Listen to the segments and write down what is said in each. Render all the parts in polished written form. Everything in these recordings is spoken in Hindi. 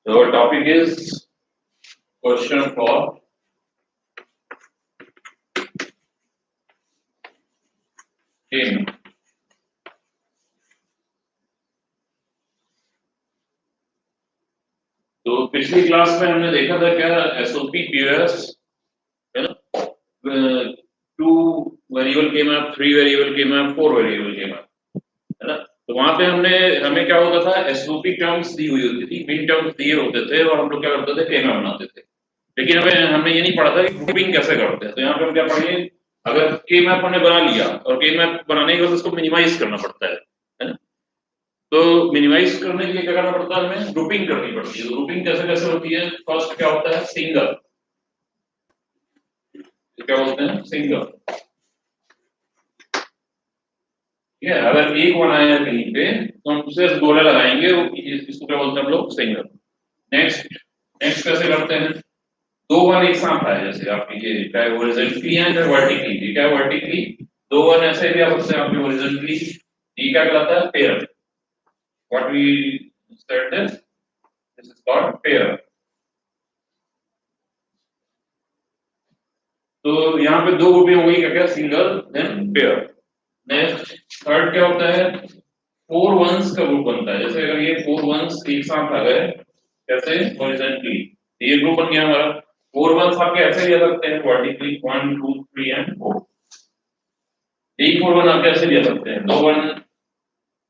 So our topic is question for game. तो पिछली क्लास में हमने देखा था क्या एसओपी क्यूएस है ना, टू वेरिएबल के मैप, थ्री वेरिएबल के मैप, फोर वेरिएबल के मैप है ना। तो वहां पे हमें क्या होता था, एसओपी टर्म्स दी हुई होती थी, बिन टर्म्स दिए होते थे और हम लोग क्या करते थे, के मैप बनाते थे। लेकिन हमने ये नहीं पढ़ा था कि ग्रुपिंग कैसे करते हैं। तो यहाँ पे हम क्या पढ़ेंगे, अगर के मैप हमने बना लिया और के मैप बनाने के बाद उसको मिनिमाइज करना पड़ता है ना। तो मिनिमाइज करने के लिए क्या करना पड़ता है, हमें ग्रुपिंग करनी पड़ती है। तो ग्रुपिंग कैसे कैसे होती है, फर्स्ट क्या होता है, सिंगल। क्या बोलते हैं, सिंगल। ठीक है, अगर एक बनाया है कहीं पे तो हम उसे गोला लगाएंगे, इसको क्या बोलते हैं हम लोग, सिंगल। नेक्स्ट नेक्स्ट कैसे करते हैं, दो वन एक साथ आए, जैसे आप ये चाहे हॉरिजॉन्टली है चाहे वर्टिकली, क्या वर्टिकली दो वन ऐसे भी आप सकते हैं, आपने हॉरिजॉन्टली, ये क्या कहलाता है, pair. What we said this is called pair. तो यहाँ पे दो ग्रुपें हो गई, क्या क्या, single then pair. Next third क्या होता है, फोर वंस का ग्रुप बनता है। जैसे अगर ये फोर वंस एक साथ आ गए, कैसे, हॉरिजॉन्टली, ये ग्रुप बन गया हमारा। फोर वंस आपके ऐसे लिया सकते हैं वर्टिकली, 1 2 3 एंड 4। एक फोर वन आप कैसे लिया सकते हैं, दो वन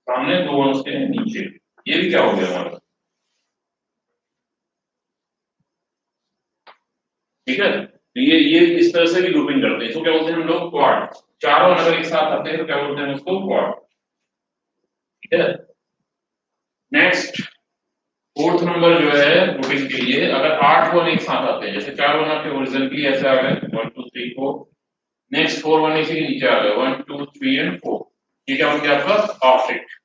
सामने, दो वन उसके नीचे। ये भी क्या हो गया हमारा, ठीक है। तो ये इस तरह से भी ग्रुपिंग करते हैं। इसको क्या बोलते हैं हम लोग, क्वाड। चारों अगर एक साथ आते हैं तो क्या बोलते हैं उसको, क्वाड। ठीक है। नेक्स्ट फोर्थ नंबर जो है ग्रुपिंग के लिए, अगर आठ वन एक साथ आते हैं, जैसे चार वन आपके हॉरिजॉन्टली ऐसे आ गए, 1 2 3 4। नेक्स्ट फोर वन इसी के नीचे आ गए, 1 2 3 एंड 4। ये क्या हो गया आपका, ऑक्टेट।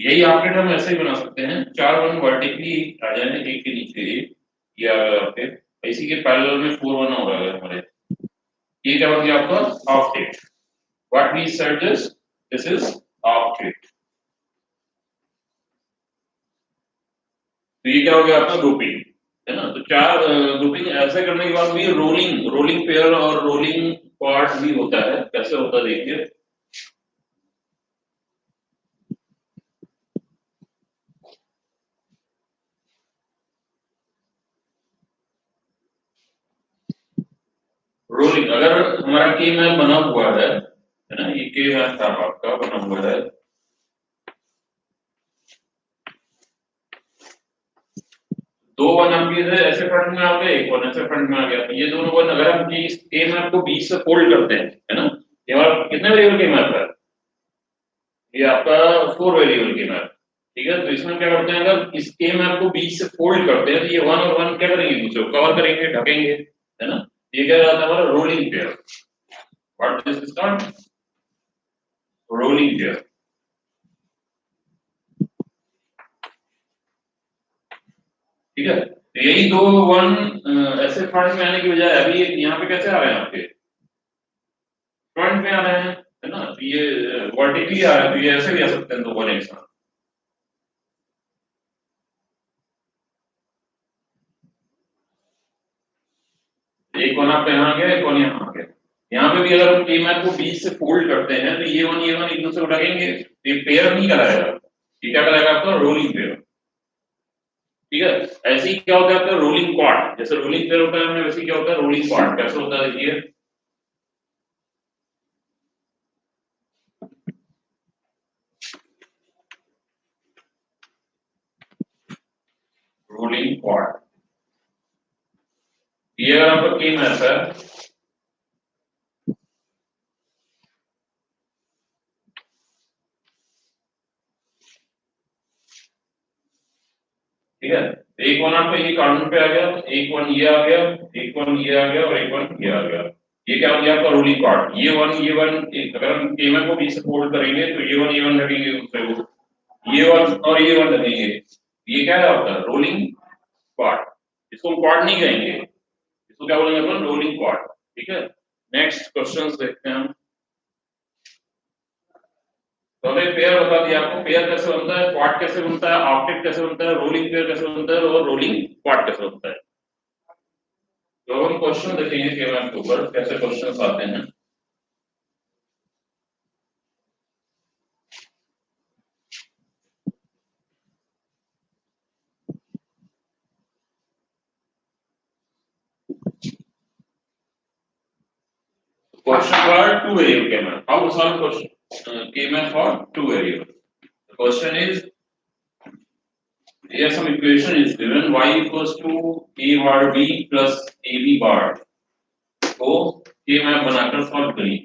यही ऑक्टेट हम ऐसे ही बना सकते हैं, चार वन वर्टिकली आ जाए एक के नीचे एक, या आपके इसी के पैरेलल में फोर वन हो रहा है हमारे, ये क्या हो गया आपका, octet. What we said this is octet. तो ये क्या हो गया आपका, ग्रुपिंग है ना। तो चार ग्रुपिंग ऐसे करने के बाद भी रोलिंग रोलिंग पेयर और रोलिंग क्वाड भी होता है। कैसे होता है देखिए, रोलिंग अगर हमारा के मैप बना हुआ है ना, ये के मैप था आपका बना हुआ है। दो वन आपके ऐसे फ्रंट में आ गए, एक वन ऐसे फ्रंट में आ गया। तो ये दोनों वन अगर हम इस के मैप को बीच से फोल्ड करते हैं, है ना, ये हमारा कितने वेरिएबल के मैप है, ये आपका फोर वेरिएबल के मैप। ठीक है, तो इसमें क्या करते हैं, अगर इस के मैप को बीच से फोल्ड करते हैं तो ये वन और वन क्या करेंगे, दूसरे को कवर करेंगे, ढकेंगे, है ना। ये क्या रहता है हमारा, rolling pair. What this is called, rolling pair. ठीक है, तो यही दो वन ऐसे फ्रंट में आने की बजाय अभी यहाँ पे कैसे आ रहे हैं आपके, फ्रंट में आ रहे हैं, है ना। तो ये वर्टिकली आ रहा है, तो ये ऐसे भी आ सकते हैं दो वन एक साथ। एक वन आपका यहाँ आ गया, एक वन यहाँ आ गया। यहाँ पे भी अगर हम के मैप को बीच से फोल्ड करते हैं तो ये वन एक दूसरे को लगेंगे, तो ये पेयर नहीं कराएगा, ये क्या कराएगा आपका, रोलिंग पेयर। ठीक है, ऐसे ही क्या होता है आपका, रोलिंग क्वाड। जैसे रोलिंग पेयर होता है वैसे क्या होता है, रोलिंग क्वाड। कैसे होता है देखिए, रोलिंग क्वाड। ये अगर आपका के मैप है, ठीक है, एक वन आपका ये कार्बन पे आ गया, एक वन ये आ गया, एक वन ये आ गया और एक वन ये आ गया। ये क्या हो गया आपका, रोलिंग कार्ड। ये वन अगर हम केमर को बीच से फोल्ड करेंगे तो ये वन लगेंगे दूसरे को, ये वन और ये वन लगेंगे। ये क्या है आपका, रोलिंग क्वाड। इसको हम क्वाड नहीं कहेंगे, इसको क्या बोलेंगे अपन, रोलिंग क्वाड। ठीक है, नेक्स्ट क्वेश्चंस देखते हैं हम। तो हमने पेयर बता दिया आपको, पेयर कैसे बनता है, क्वाड कैसे बनता है, ऑक्टेट कैसे बनता है, रोलिंग पेयर कैसे बनता है और रोलिंग क्वाड कैसे बनता है। तो हम क्वेश्चन देखेंगे केवल के ऊपर कैसे क्वेश्चंस आते हैं। Question for two variable K-map. How to solve question K-map for two variable? The question is, here some equation is given y equals to a bar b plus ab bar. तो K-map बनाकर सॉल्व करिए।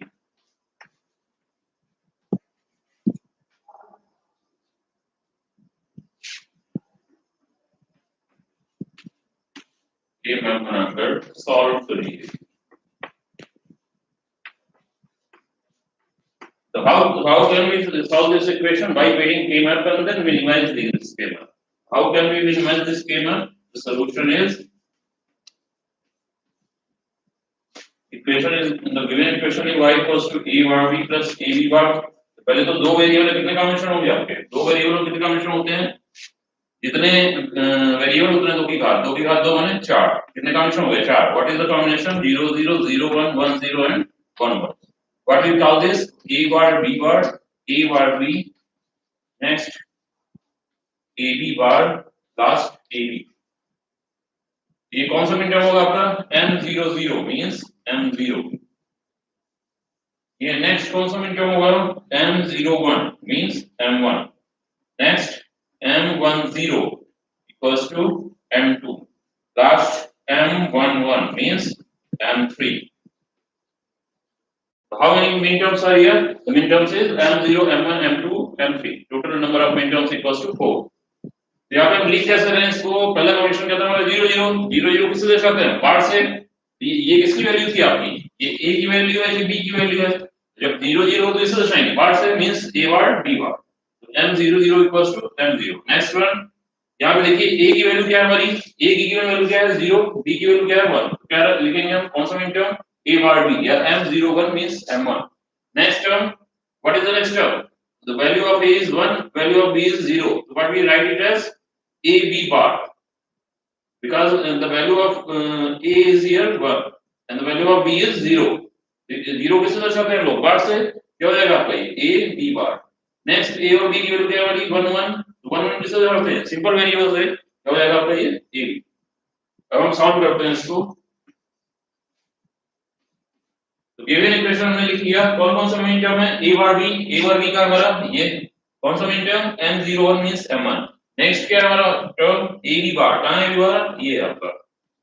K-map बनाकर सॉल्व करिए। So how can we solve this equation? By weighting K-map and then minimize this K-map. How can we minimize this K-map? The solution is, equation is the given equation is y equals to a bar b plus ab bar. पहले तो दो वेरिएबल में कितने कॉम्बिनेशन होंगे आपके, दो वेरिएबल में कितने कॉम्बिनेशन होते हैं, जितने वेरिएबल उतने दो की घात, दो की घात दो माने चार, कितने कॉम्बिनेशन हो गए चार। What is the combination 0 0 0 1 1 0 and 1 1। What we call this a bar b bar, a bar b, next ab bar, last ab। ये कौन सा मिनटर्म होगा आपका m00 मींस m0। ये नेक्स्ट कौन सा मिनटर्म होगा m01 means m1। Next m10 equals to m2। Last m11 means m3। How many minterms are here? The minterms is m0 m1 m2 m3। total number of minterms equals to 4। तो यहाँ पे हम लिख कैसे रहे हैं इसको, पहला कॉम्बिनेशन क्या था हमारा 0 0 0 0 किससे दर्शाते हैं बार से। ये किसकी वैल्यू थी आपकी, ये a की वैल्यू है, ये b की वैल्यू है। जब 0 0 हो तो इसे दर्शाएंगे बार से, means a bar b bar। m00 equals to m0। Next one, यहाँ पे देखिए a की वैल्यू क्या है हमारी, a की वैल्यू क्या है 0, b की वैल्यू क्या है 1। तो क्या लिखेंगे हम कौन सा मिनटर्म a bar b या m01 means m1। Next term, what is the next term, the value of a is 1, value of b is 0। so what we write it as ab bar, because the value of a is here 1 and the value of b is 0। 0 किससे दर्शाते हैं लोग बार से, क्या हो जाएगा आपका ये a b bar। Next a और b की वैल्यू क्या है हमारी 1 1, 1 1 किससे दर्शाते हैं सिंपल वेरिएबल से, क्या हो जाएगा आपका ये a। अब हम सॉल्व करते हैं इसको। तो गिवन इक्वेशन हमने लिख लिया, कौन कौन सा मिनटर्म है a bar b का हमारा ये कौन सा minterm m01 means m1। Next क्या है हमारा टर्म a b bar, कहां है a b bar, ये आपका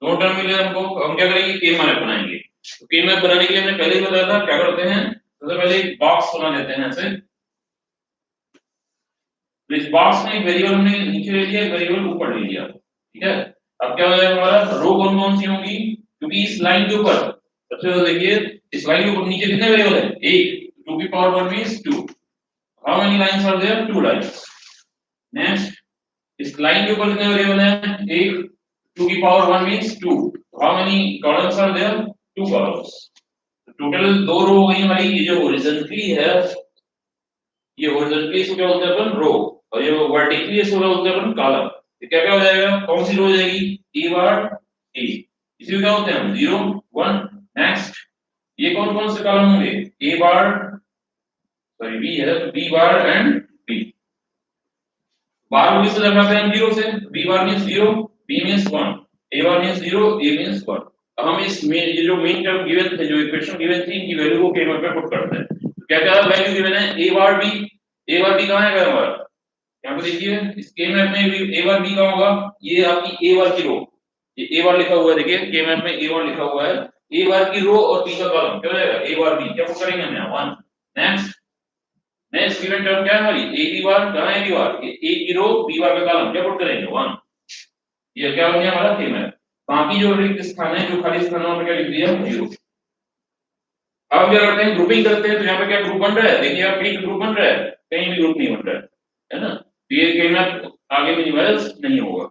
दो टर्म मिले हमको। हम क्या करेंगे k मैप बनाएंगे। तो k मैप बनाने के लिए हमने पहले ही बताया था क्या करते हैं, सबसे पहले एक बॉक्स बना लेते हैं ऐसे। तो इस बॉक्स में एक वेरिएबल हमने नीचे ले लिया, एक वेरिएबल ऊपर ले लिया, ठीक है। अब क्या हो जाएगा हमारा रो कौन कौन सी होंगी, क्योंकि इस लाइन के ऊपर सबसे पहले देखिए इस लाइन के ऊपर नीचे कितने वेरिएबल है, एक, 2 की power 1 means 2। How many lines are there, 2 lines. Next, इस लाइन के ऊपर कितने वेरिएबल हैं, एक, 2 की power 1 means 2। How many columns are there, 2 columns. Total दो रो हो गई हमारी। ये जो हॉरिजॉन्टली है, ये हॉरिजॉन्टली इसको क्या बोलते हैं अपन रो, और ये वर्टिकली इसको क्या बोलते हैं अपन कॉलम। तो क्या क्या हो जाएगा, कौन सी रो हो जाएगी, ए बार ए, इसी को क्या बोलते हैं हम 0 1। नेक्स्ट, ये कौन कौन से कॉलम होंगे, ए बार, सॉरी बी है तो B bar and B. Bar को किससे दर्शाते हैं हम 0 से, B bar means 0, B means 1, A bar means 0, A means 1। अब हम इस में ये जो मेन टर्म गिवन थे, जो इक्वेशन गिवन थी, इनकी वैल्यू को के में पे पुट करते हैं। तो क्या क्या वैल्यू गिवन है, ए बार बी, ए बार बी कहां है हमारा, यहाँ पे देखिए इस के मैप में भी ए बार बी का होगा, ये आपकी ए बार की रो, ये ए बार लिखा हुआ है, देखिए के मैप में ए बार लिखा हुआ है, ए बार की रो और बी का कॉलम क्या हो जाएगा ए बार बी, क्या पुट करेंगे हम यहाँ 1। नेक्स्ट, नेक्स्ट गिवन टर्म क्या है हमारी ए बी बार, कहां है बी बार, ये ए की रो बी बार का कॉलम क्या पुट करेंगे 1। ये क्या हो गया हमारा के मैप। बाकी जो रिक्त स्थान है, जो खाली स्थान है, वहां पे क्या लिख दिया 0। अब क्या करते हैं, ग्रुपिंग करते हैं। तो यहाँ पे क्या ग्रुप बन रहा है, देखिए आप कहीं ग्रुप बन रहा है, कहीं भी ग्रुप नहीं बन रहा है ना। तो ये कहना आगे मिनिमाइज नहीं होगा,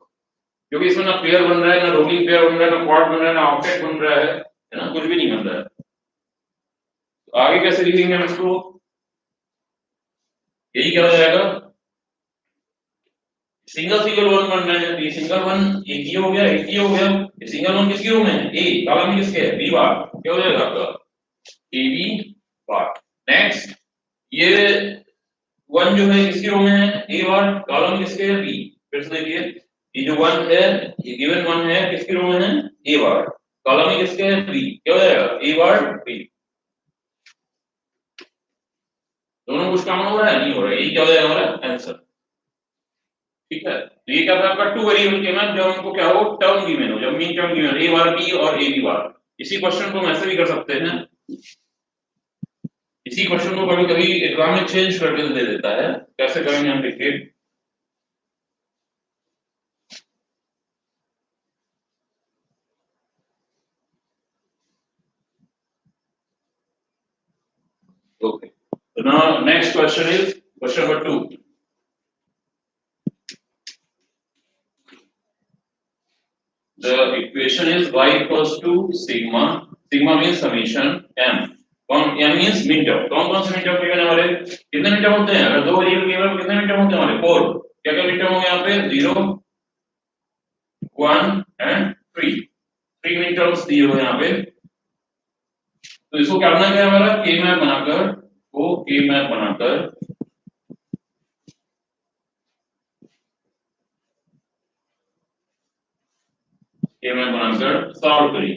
क्योंकि इसमें ना पेयर बन रहा है, ना रोलिंग पेयर बन रहा है, ना क्वाड बन रहा है, ना ऑक्टेट बन रहा है ना, कुछ भी नहीं बन रहा है। तो आगे कैसे लिखेंगे हम इसको, यही क्या हो जाएगा, सिंगल सिंगल वन बनना है, ये सिंगल वन एक ही हो गया, एक ही हो गया, ये सिंगल वन किसकी रो में है, ए, कॉलम में किसके है, बी बार, क्या हो जाएगा आपका ए बी बार। नेक्स्ट ये वन जो है किसकी रो में है, ए बार, कॉलम किसके है, बी। फिर से देखिए ये जो वन है, ये गिवन वन है किसकी रो में है, ए बार, कॉलम में किसके है, बी, क्या हो जाएगा ए बार बी। दोनों कुछ कॉमन हो रहा है, नहीं हो रहा है, ये क्या हो जाएगा हमारा आंसर। ठीक है, तो ये क्या था आपका टू वेरिएबल के मैथ, जब हमको क्या हो टर्म गिवन हो, जब मीन टर्म गिवन ए बार बी और ए बी बार। इसी क्वेश्चन को हम ऐसे भी कर सकते हैं, इसी क्वेश्चन को कभी कभी एग्जाम में चेंज करके दे देता है, कैसे करेंगे हम देखिए। Okay, so now next question is question number 2. The equation is y equals to sigma, sigma means summation m, कौन m means min term, कौन कौन से min term गिवन है हमारे, कितने min term होते हैं, अगर दो वेरिएबल गिवन है कितने min term होते हैं हमारे, 4। क्या क्या min term होंगे यहाँ पे, 0 1 एंड 3, 3 min terms दिए हुए यहाँ पे। तो इसको क्या करना है हमारा, k मैप बनाकर, वो k मैप बनाकर k मैप बनाकर सॉल्व करिए।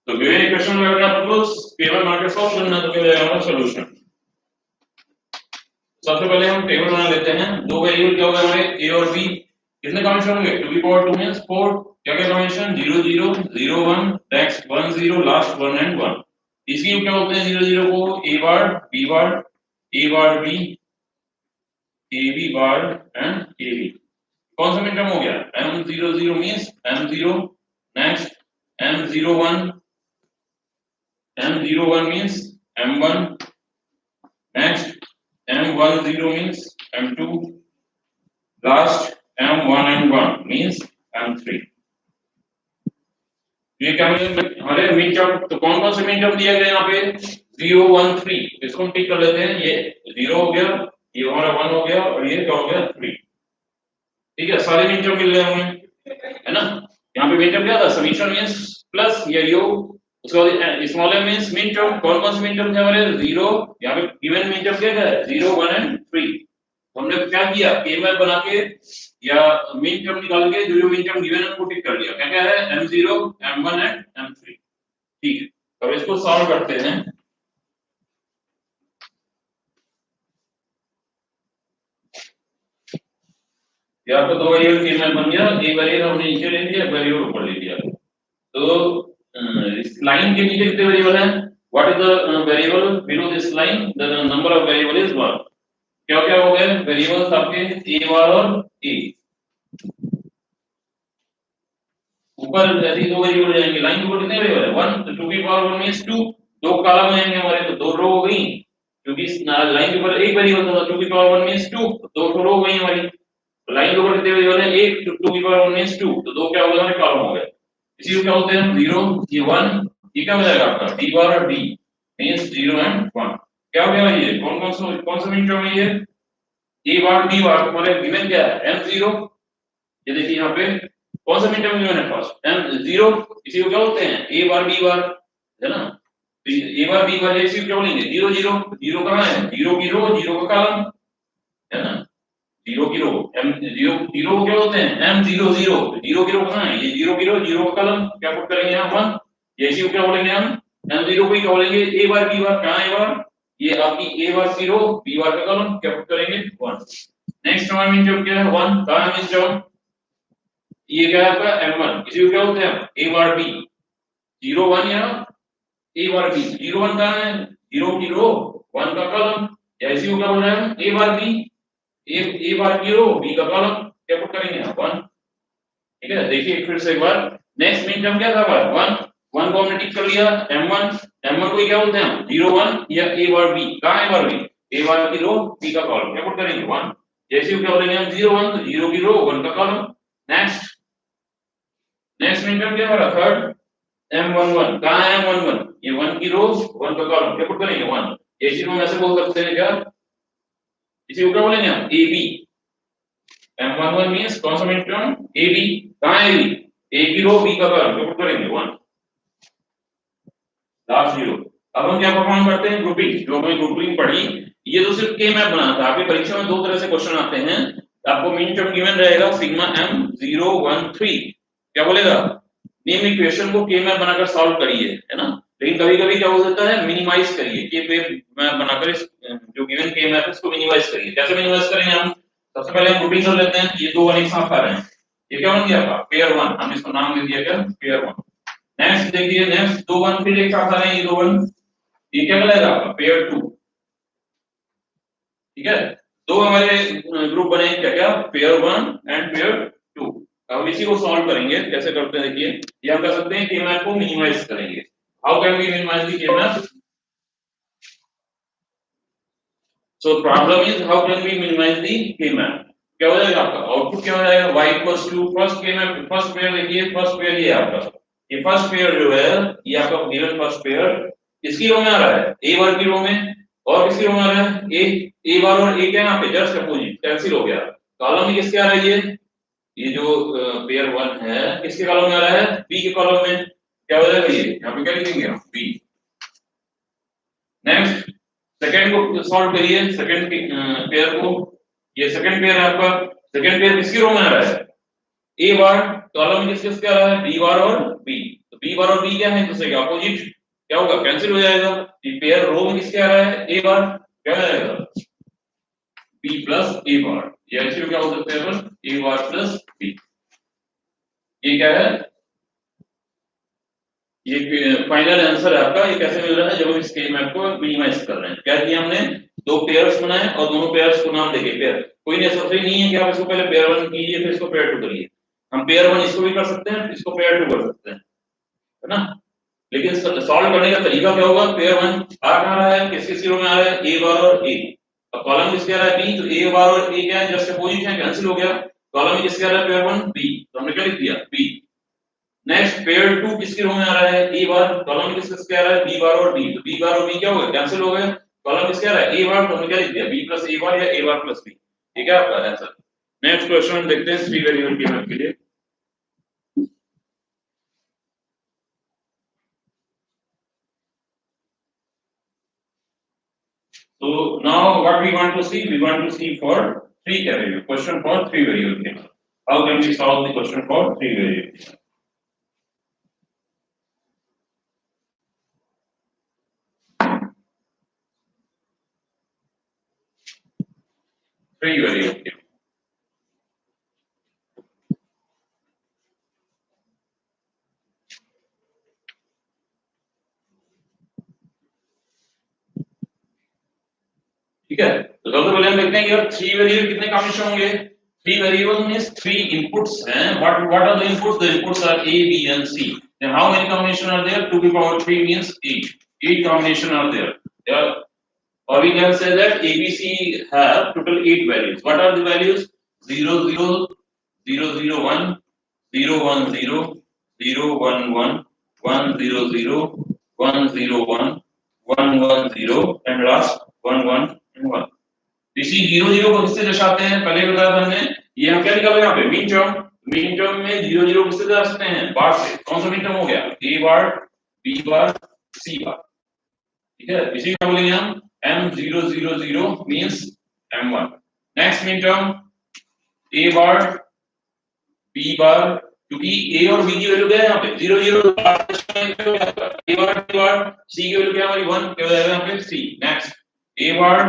तो गिवन इक्वेशन में अगर आपको टेबल बना के सॉल्व करना है तो क्या हो जाएगा सॉल्यूशन। सबसे पहले हम टेबल बना लेते हैं, दो वेरिएबल क्या होगा हमारे a और b, कितने कॉम्बिनेशन होंगे, टू की पावर 2 मींस 4, क्या क्या कॉम्बिनेशन 0 0 0 1, नेक्स्ट 1 0, लास्ट 1 एंड 1। इसकी क्या होते हैं 0 0 को a bar b bar, a bar b, a b bar and a b। कौन सा मिनटम हो गया, m0 0 means m0, next m01, m01 means m1, next m10 means m2, last m1 and 1 means m3। ये क्या हमारे मिन टर्म, तो कौन कौन से मिन टर्म दिए गए यहाँ पे 0 1 3, इसको हम टिक कर लेते हैं, ये 0 हो गया, ये हमारा 1 हो गया और ये क्या हो गया 3। ठीक है, सारे मिन टर्म मिल गए हमें, है ना। यहाँ पे मिन टर्म क्या था, समीशन मींस प्लस या योग, उसके बाद small m means min term, कौन कौन से मिन टर्म थे हमारे 0, यहाँ पे गिवन मिन टर्म क्या है 0 1 एंड 3। हमने क्या किया, k मैप बना के या मिन टर्म निकाल के जो जो मिन टर्म गिवन है उनको टिक कर दिया, क्या क्या है m0 m1 एंड m3। ठीक है, अब इसको सॉल्व करते हैं। या तो दो वेरिएबल k मैप बन गया, एक वेरिएबल हमने नीचे ले लिया, एक वेरिएबल ऊपर ले लिया। तो इस लाइन के नीचे कितने वेरिएबल हैं, what is the variable below this line, the number of variable is 1। क्या क्या हो गए वेरिएबल्स आपके a बार और a, ऊपर ऐसे दो वेरिएबल जाएंगे, लाइन के ऊपर कितने वेरिएबल है 1, तो 2 की पावर 1 मींस 2, दो कॉलम आएंगे हमारे, तो दो रो हो गई, क्योंकि लाइन के ऊपर एक वेरिएबल था, 2 की पावर 1 मींस 2, दो रो हो गई हमारी। लाइन के ऊपर कितने वेरिएबल है, एक, 2 की पावर 1 मींस 2, तो दो क्या हो गए हमारे कॉलम हो गए। इसी को क्या बोलते हैं 0 ये 1, ये क्या हो जाएगा आपका b बार और b मींस 0 एंड 1। क्या हो गया ये, कौन सा मिन टर्म है ये, a बार b बार, तुम्हारे गिवन क्या है m0। ये देखिए यहाँ पे कौन सा मिन टर्म गिवन है फर्स्ट m0, इसी को क्या बोलते हैं a बार b बार, है ना। तो a बार b बार इसी को क्या बोलेंगे 0 0, 0 कहां है, 0 की रो 0 का कॉलम, है ना। 0 की रो m0, 0 को क्या बोलते हैं m00, 0 की रो कहां है, ये 0 की रो 0 का कॉलम, क्या पुट करेंगे हम 1। ये इसी को क्या बोलेंगे हम m0 को ही क्या बोलेंगे a बार b बार, कहां है बार, ये आपकी a बार की रो b बार का कॉलम, क्या पुट करेंगे 1। नेक्स्ट हमारा मिन टर्म क्या है 1, कहां है मिन टर्म, ये क्या है आपका m1, इसी को क्या बोलते हैं a बार b, 0 1 या a बार b, 0 1 कहां है 0 की रो 1 का कॉलम, या इसी को क्या बोल रहे हैं हम a बार b, ए बार की रो बी का कॉलम, क्या पुट करेंगे 1। ठीक है, देखिए फिर से एक बार, नेक्स्ट मिन टर्म क्या था हमारा 1, 1 को हमने टिक कर लिया, m1, m1 को क्या बोलते हैं हम 0 1 या a बार b, कहां है बार b, a बार की रो b का कॉलम, क्या पुट करेंगे 1। जैसे क्या बोलेंगे हम 0 1, तो 0 की रो 1 का column. Next next min term क्या हो रहा थर्ड M11 कहाँ है M11 ये 1 की रो 1 का कॉलम क्या पुट करेंगे 1 इसी को हम ऐसे बोल सकते हैं क्या इसी को क्या बोलेंगे हम AB M11 मींस कौन सा मिन टर्म AB कहाँ है AB A की रो B का कॉलम क्या पुट करेंगे 1 लास्ट जीरो अब हम क्या परफॉर्म करते हैं ग्रुपिंग जो हमने ग्रुपिंग पढ़ी ये तो सिर्फ के मैप बनाना था आपकी परीक्षा में दो तरह से क्वेश्चन आते हैं आपको मिन टर्म गिवन रहेगा सिग्मा M013 क्या बोलेगा नेम इक्वेशन को के मैप बनाकर सॉल्व करिए है ना लेकिन कभी कभी क्या हो जाता है मिनिमाइज करिए के मैप बनाकर इस जो गिवन के मैप है इसको मिनिमाइज करिए कैसे मिनिमाइज करेंगे हम सबसे पहले हम ग्रुपिंग कर लेते हैं ये दो वन एक साथ आ रहे हैं ये क्या बन गया आपका पेयर वन हम इसको नाम दे दिया क्या पेयर वन नेक्स्ट देखिए नेक्स्ट दो वन फिर एक साथ आ रहे हैं ये दो वन ये क्या कहलाएगा आपका पेयर टू ठीक है दो हमारे ग्रुप बने क्या क्या pair one and pair two अब इसी को सॉल्व करेंगे कैसे करते हैं देखिए ये हम कर सकते हैं के मैप को मिनिमाइज करेंगे how can we minimise the K map so problem is how can we minimise the K map क्या हो जाएगा आपका आउटपुट क्या हो जाएगा y equals to first K map first pair देखिए फर्स्ट पेयर ये आपका ये फर्स्ट पेयर जो है ये आपका गिवन फर्स्ट पेयर किसकी रो में आ रहा है ए बार की रो में और किसकी रो में आ रहा है ए बार और ए क्या यहाँ पे जस्ट अपोजिट कैंसिल हो गया कॉलम में किसके आ रहा है ये जो पेयर वन है किसके कॉलम में आ रहा है बी के कॉलम में क्या हो जाएगा ये यहाँ पे क्या लिखेंगे हम बी नेक्स्ट सेकंड को सॉल्व करिए सेकंड पेयर को ये सेकंड पेयर है आपका सेकंड पेयर किसकी रो में आ रहा है ए बार कॉलम में किसके आ रहा है बी बार और बी तो बी बार और बी क्या है दूसरे के अपोजिट क्या होगा कैंसिल हो जाएगा ये पेयर रो में किसके आ रहा है ए बार क्या हो जाएगा बी प्लस ए बार ये एक्चुअली क्या हो सकता है अपन ए बार प्लस बी ये क्या है ये फाइनल आंसर है आपका ये कैसे मिल रहा है जब हम इसके मैप को मिनिमाइज कर रहे हैं क्या किया हमने दो पेयर्स बनाए और दोनों पेयर्स को नाम देके पेयर कोई नहीं ऐसा नहीं है कि आप इसको पहले पेयर वन कीजिए फिर इसको पेयर टू करिए हम पेयर वन इसको भी कर सकते हैं इसको पेयर टू कर सकते हैं है ना लेकिन सॉल्व करने का तरीका क्या होगा पेयर वन आ कहां रहा है किस किस रो में आ रहा है ए बार और ए अब कॉलम किसके आ रहा है बी तो ए बार और ए क्या है जस्ट अपोजिट है कैंसिल हो गया कॉलम में किसके आ रहा है पेयर वन बी तो हमने क्या लिख दिया बी नेक्स्ट पेयर टू किसके रो में आ रहा है ए बार कॉलम में किसके आ रहा है बी बार और बी तो बी बार और बी क्या हो गया कैंसिल हो गया कॉलम किसके आ रहा है ए बार तो हमने क्या लिख दिया बी प्लस ए बार या ए बार प्लस बी ठीक है आपका आंसर नेक्स्ट क्वेश्चन देखते हैं थ्री वेरिएबल के मैप के लिए So now what we want to see? We want to see for three variable. Question for three variable. How can we solve the question for three variable? Three variable. ठीक है तो सबसे पहले हम देखते हैं कि यार थ्री वेरिएबल कितने कॉम्बिनेशन होंगे three variable means three inputs हैं what are the inputs are a b and c then how many combination are there 2 to the power 3 means 8 combination are there yeah or we can say that abc have total 8 values what are the values 0 0 0 0 1 0 1 0 0 1 1 1 0 0 1 0 1 1 1 0 and last 1 1 and 1 इसी 0 0 को किससे दर्शाते हैं पहले बताया था हमने ये हम क्या निकाला यहाँ पे मीन टर्म में 0 0 किससे दर्शाते हैं बार से कौन सा मीन टर्म हो गया a bar b bar c बार ठीक है इसी को बोलेंगे हम m000 means m1 next min term a bar b बार क्योंकि a और b की वैल्यू क्या है यहाँ पे 0 0 a bar b bar c की वैल्यू क्या है हमारी 1 क्या हो जाएगा यहाँ पे c next a bar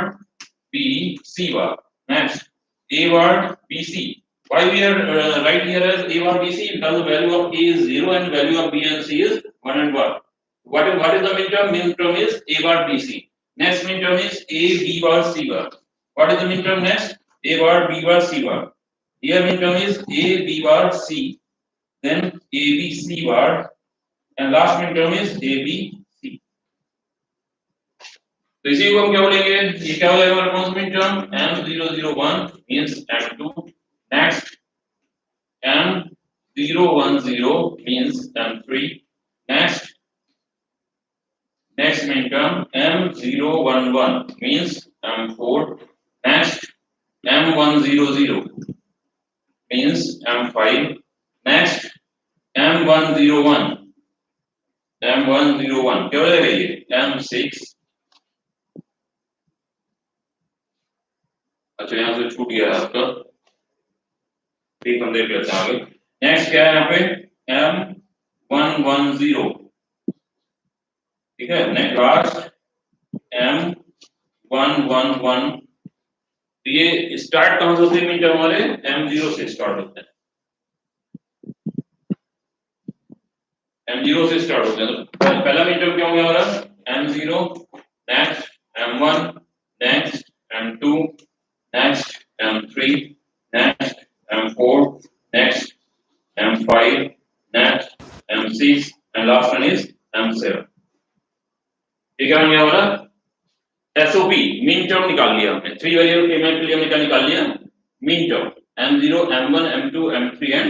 b c bar next a bar b c why we are right here as a bar b c because the value of a is 0 and value of b and c is 1 and 1 what is the min term is a bar b c next min term is a b bar c bar what is the min term next a bar b bar c bar here min term is a b bar c then a b c bar and last min term is a b c तो इसी को हम क्या बोलेंगे ये क्या हो जाएगा हमारा कौन सा mid term m001 means m2 next m002 0 1 0 means M3. Next minterm M011 means M4. Next M100 means M5. Next M101 क्या हो जाएगा ये M6। अच्छा यहाँ से छूट गया है आपका, ठीक हम देख लेते हैं आगे। नेक्स्ट क्या है यहाँ पे M110, ठीक है। Next last M111। ये स्टार्ट कहां से होते हैं मिनटर्म हमारे M0 से स्टार्ट होते हैं, M0 से स्टार्ट होते हैं। तो पहला मिनटर्म क्या हो गया हमारा M0, next M1, next M2, next M3, next M4, next M5, next M6 and last one is M7। ठीक है हमारा SOP मीन टर्म निकाल लिया हमने, 3 वेरिएबल पेमेंट के लिए हमने क्या निकाल लिया mean term M0 M1 M2 M3 and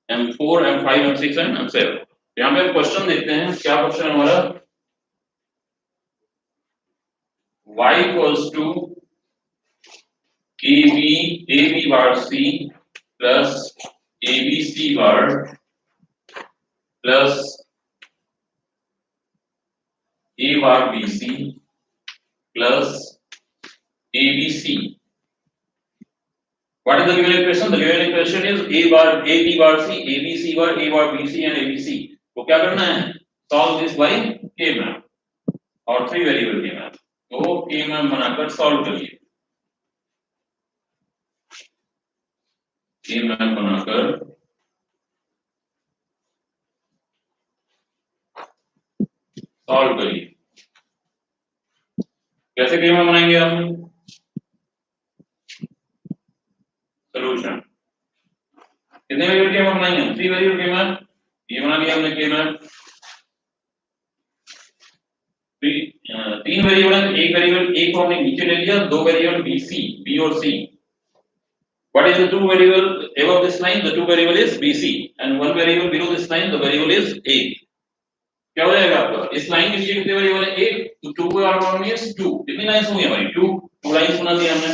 M4 M5 M6 and M7। यहाँ पे क्वेश्चन देखते हैं क्या क्वेश्चन हमारा y equals to AB bar C plus ABC bar plus A bar BC plus ABC। What is the given equation? The given equation is A bar AB bar C, ABC bar, A bar BC and ABC। तो क्या करना है solve this by K map और 3 वेरिएबल K map। तो K map बनाकर solve करिए, K map बनाकर solve करिए। कैसे K map बनाएंगे हम सॉल्यूशन, कितने वेरिएबल K map बनाएंगे हम 3 वेरिएबल K map। ये बना लिया हमने K map, 3 वेरिएबल है, एक वेरिएबल A को हमने नीचे ले लिया, 2 वेरिएबल BC B और C। What is the 2 variable above this line? The 2 variable is BC and 1 variable below this line, the variable is A। क्या हो जाएगा आपका इस लाइन के नीचे कितने वेरिएबल है एक, तो 2 के बराबर मींस 2। कितनी लाइंस हुई हमारी 2 लाइंस बना दी हमने।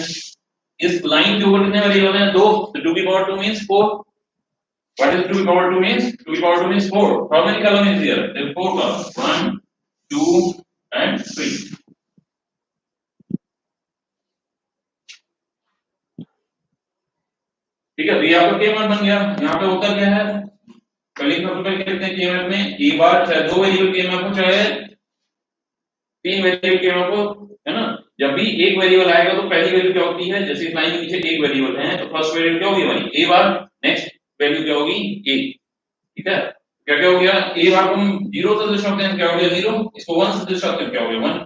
इस लाइन के ऊपर कितने वेरिएबल हैं 2, तो 2 की पावर 2 मींस 4। What is 2 की पावर 2 means? 2 की power 2 means 4। How many column is here? There are 4 columns, 1 2 and 3। ठीक है, तो ये आपका K मान बन गया। यहाँ पे होता क्या है पहले प्रोटोकॉल कहते हैं K मैप में एक बार चाहे 2 वेरिएबल K मैप हो चाहे 3 वेरिएबल K मैप हो, है ना। जब भी एक वेरिएबल आएगा तो पहली वैल्यू क्या होती है, जैसे इस लाइन के नीचे एक वेरिएबल है तो फर्स्ट वैल्यू क्या होगी हमारी A बार, नेक्स्ट वैल्यू क्या होगी A। ठीक है, क्या क्या हो गया A बार को हम 0 से दर्शाते हैं, क्या हो गया 0, इसको 1 से दर्शाते हैं, क्या हो गया 1।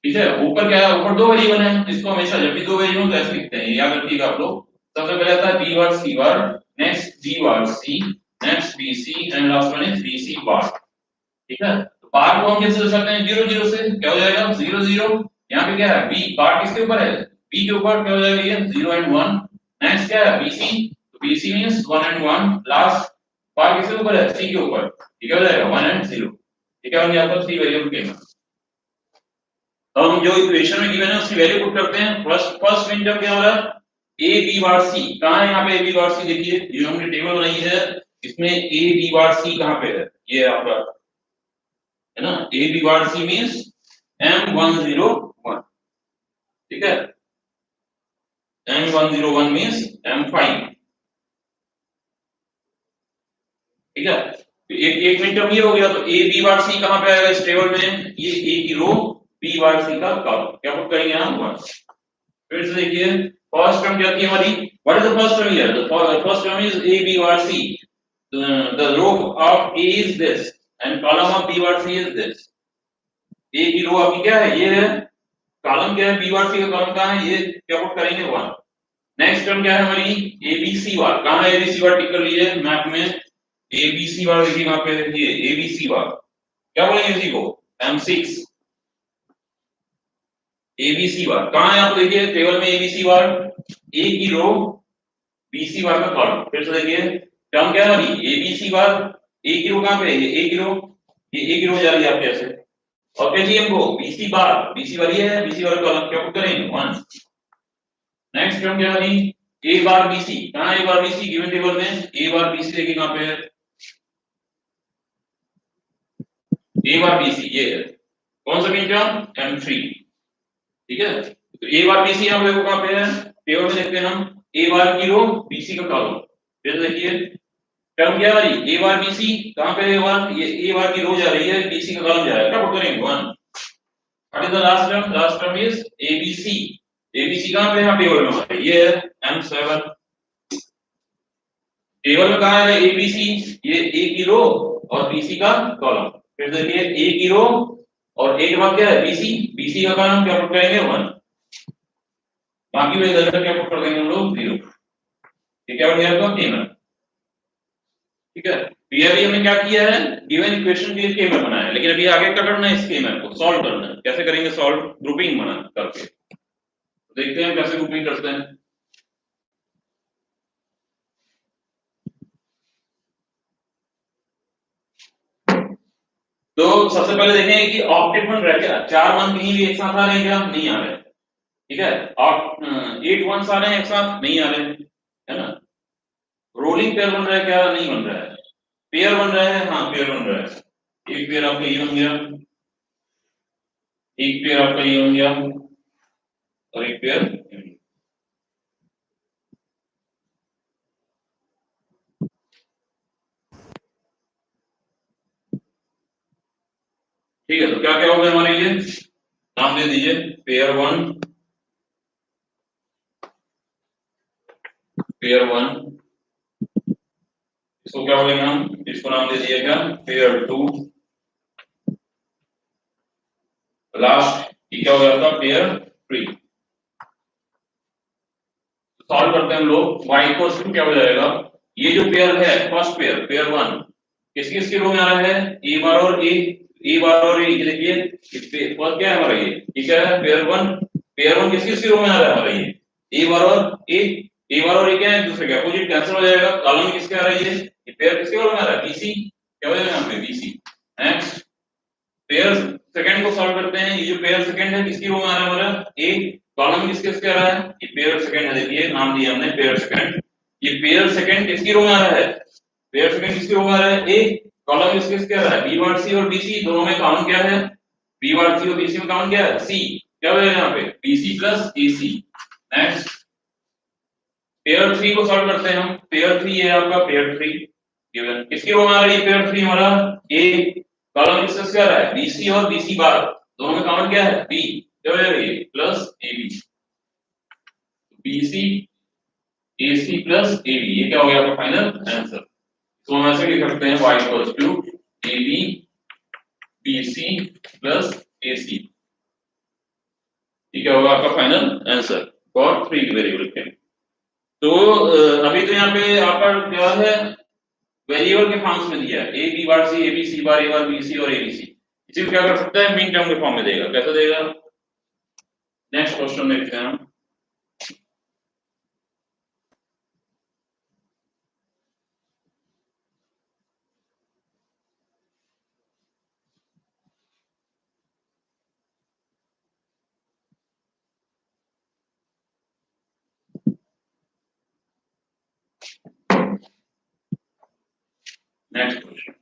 ठीक है, ऊपर क्या है, ऊपर 2 वेरिएबल हैं, इसको हमेशा जब भी 2 वेरिएबल तो ऐसे लिखते हैं, याद रखिएगा आप लोग। सबसे पहले आता है B bar C bar, next D bar C, next BC and last one is BC बार। ठीक है, तो बार को हम कैसे दर्शाते हैं 0 0 से, क्या हो जाएगा 0 0। यहाँ पे क्या है B बार किसके ऊपर है, B के ऊपर, क्या हो जाएगा ये 0 एंड 1। नेक्स्ट क्या है BC, तो BC मींस 1 एंड 1। लास्ट बार किसके ऊपर है C के ऊपर, ठीक है, हो जाएगा 1 एंड 0। ठीक है, और यहाँ पर 3 वेरिएबल के हैं। तो हम जो इक्वेशन में गिवन है उसकी वैल्यू पुट करते हैं। फर्स्ट मिन टर्म क्या हो रहा है A B बार C, कहां है यहाँ पे A B बार C, देखिए जो हमने टेबल बनाई है इसमें A B बार C कहां पे है, ये आपका है ना A B bar C means M101। ठीक है, M101 मींस M5। ठीक है, तो एक मिनट में ये हो गया। तो A B बार C कहां पे आएगा इस टेबल में, ये A की रो B बार C का कॉलम, क्या पुट करेंगे हम 1। फिर से देखिए फर्स्ट टर्म क्या थी हमारी, what is the first term here, the first term is A B bar C। The row of A is this and column of B bar C is this। A की रो आपकी क्या है ये है, कॉलम क्या है B bar C का कॉलम कहां है, ये क्या पुट करेंगे 1। नेक्स्ट टर्म क्या है हमारी ABC बार, कहां है ABC बार, टिक कर लीजिए मैप में ABC बार, देखिए कहां पे, देखिए ABC बार, क्या बोलेंगे इसी को M6। ABC बार कहां है आप देखिए टेबल में ABC बार, A की रो BC बार का कॉलम। फिर से देखिए टर्म क्या है हमारी ए बी सी बार, ए की रो कहां पे है, ये ए की रो, ये ए की रो जा रही है आपके ऐसे, और क्या चाहिए हमको बीसी बार, बीसी बार ये है, बीसी बार कॉलम क्या पुट करेंगे 1। नेक्स्ट टर्म क्या है ए बार बीसी, कहां ए बार बीसी गिवन टेबल में ए बार बीसी देखिए कहां पे है, ए बार बीसी ये है, कौन सा मीन टर्म m3, ठीक है। तो ए बार बीसी यहां पे कहां पे है, टेबल में देखते हैं हम ए बार की रो बीसी का कॉलम, फिर देखिए टर्म क्या है हमारी ए बार बीसी, कहां पे है 1, ये ए बार की रो जा रही है, बीसी का कॉलम जा रहा है, क्या पुट करेंगे 1। What is the last term, last term is ABC, ABC कहां पे है टेबल में हमारे, ये है m7, टेबल में कहा है एबीसी, ये ए की रो और बीसी का कॉलम, फिर देखिए ए की रो और ए के बाद क्या है बीसी, बीसी का कॉलम क्या पुट करेंगे 1, बाकी वे इधर क्या पुट कर देंगे हम लोग 0, ये क्या बन गया आपका केमर, ठीक है। तो ये अभी हमने क्या किया है, गिवन इक्वेशन के लिए केमर बनाया है, लेकिन अभी आगे क्या करना है, इस केमर को सॉल्व करना है, कैसे करेंगे सॉल्व, ग्रुपिंग बना करके, तो देखते हैं कैसे ग्रुपिंग करते हैं। तो सबसे पहले देखेंगे कि ऑक्टेट वन रह क्या, चार वन कहीं भी एक साथ आ रहे हैं क्या, नहीं आ रहे, ठीक है, और 8 वंस आ रहे हैं एक साथ, नहीं आ रहे, है ना। रोलिंग पेयर बन रहा है क्या, नहीं बन रहा है, पेयर बन रहा है, हाँ पेयर बन रहा है, एक पेयर आपका ये बन गया, एक पेयर आपका ये बन गया, और एक पेयर, ठीक है। तो क्या क्या हो गया हमारे ये, नाम दे दीजिए पेयर 1, पेयर 1, इसको क्या बोलेंगे हम, इसको नाम दे दिए क्या पेयर 2, लास्ट ये क्या हो गया था पेयर 3। सॉल्व करते हैं हम लोग, y इक्वल्स टू क्या हो जाएगा, ये जो पेयर है फर्स्ट पेयर पेयर 1 किस किस के रो में आ रहा है, ए बार और ए बार और ए, देखिए फर्स्ट क्या है हमारा ये क्या है पेयर 1, पेयर 1 किस किस के रो में आ रहा है हमारा ये ए बार और ए बार और ए क्या है दूसरे के अपोजिट, कैंसिल हो जाएगा, कॉलम में किसके आ रहा है ये पेयर किसके रो में आ रहा है बीसी, क्या हो जाएगा यहां पे बीसी। नेक्स्ट पेयर सेकंड को सॉल्व करते हैं, ये जो पेयर सेकंड है किसकी रो में आ रहा है हमारा ए, कॉलम किसके किसके आ रहा है, ये पेयर सेकंड है, देखिए नाम दिया हमने पेयर सेकंड, ये पेयर सेकंड किसकी रो में आ रहा है, पेयर सेकंड किसकी रो में आ रहा है ए, कॉलम किसके किसके आ रहा है बी बार सी और बीसी, दोनों में कॉमन क्या है, बी बार सी और बीसी में कॉमन क्या है सी, क्या हो जाएगा यहाँ पे BC plus AC. Next pair 3 को सॉल्व करते हैं हम, पेयर 3 है आपका पेयर 3 गिवन, किसकी रो में आ रही है पेयर 3 हमारा ए, कॉलम किसके किसके आ रहा है बीसी और बीसी बार, दोनों में कॉमन क्या है बी, क्या हो जाएगा ये plus AB, BC AC plus AB, ये क्या हो गया आपका फाइनल आंसर। तो हम ऐसे लिख सकते हैं y equals to AB BC plus AC, ये क्या होगा आपका फाइनल आंसर फॉर 3 वेरिएबल के। तो अभी तो यहाँ पे आपका क्या है वेरिएबल के फॉर्म्स में दिया है A B bar C, A B C bar, A bar B C और ए बी सी, इसी को क्या कर सकता है मीन टर्म के फॉर्म में देगा, कैसे देगा। नेक्स्ट क्वेश्चन देखते हैं हम, नेक्स्ट क्वेश्चन,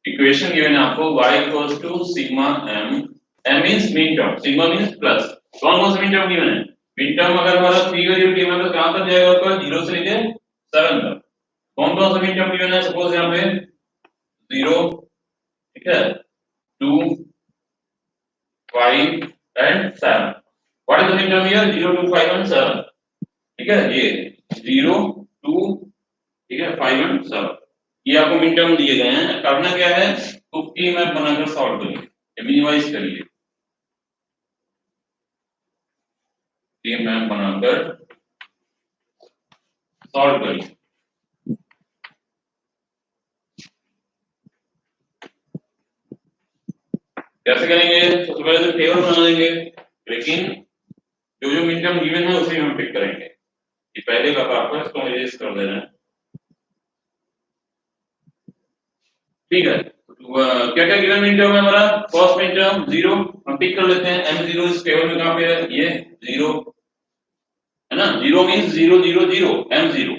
इक्वेशन गिवन है आपको y equals to sigma m, m means mean term, sigma means plus, कौन कौन सा मीन टर्म गिवन है, मीन टर्म अगर हमारा 3 वेरिएबल गिवन है तो कहां तक जाएगा आपका 0 से लेके 7 तक, कौन कौन सा मीन टर्म गिवन है, सपोज यहां पे 0, ठीक है 2 5 and 7, what is the mean term here 0 2 5 and 7, ठीक है ये 0 2, ठीक है 5 एंड 7, ये आपको मिन टर्म दिए गए हैं, करना क्या है तो की मैप बनाकर सॉल्व करिए, मिनिमाइज करिए, की मैप बनाकर सॉल्व करिए। कैसे करेंगे, सबसे पहले तो टेबल बना देंगे, लेकिन जो जो मिन टर्म गिवन है उसी में हम पिक करेंगे, ये पहले का आपको इसको इरेज कर देना है, ठीक है। क्या क्या गिवन मिन टर्म है हमारा? फर्स्ट मिन टर्म 0, हम टिक कर लेते हैं। m0 इस टेबल में कहां पे है? ये 0 है ना, 0 means 0 0 0 m0।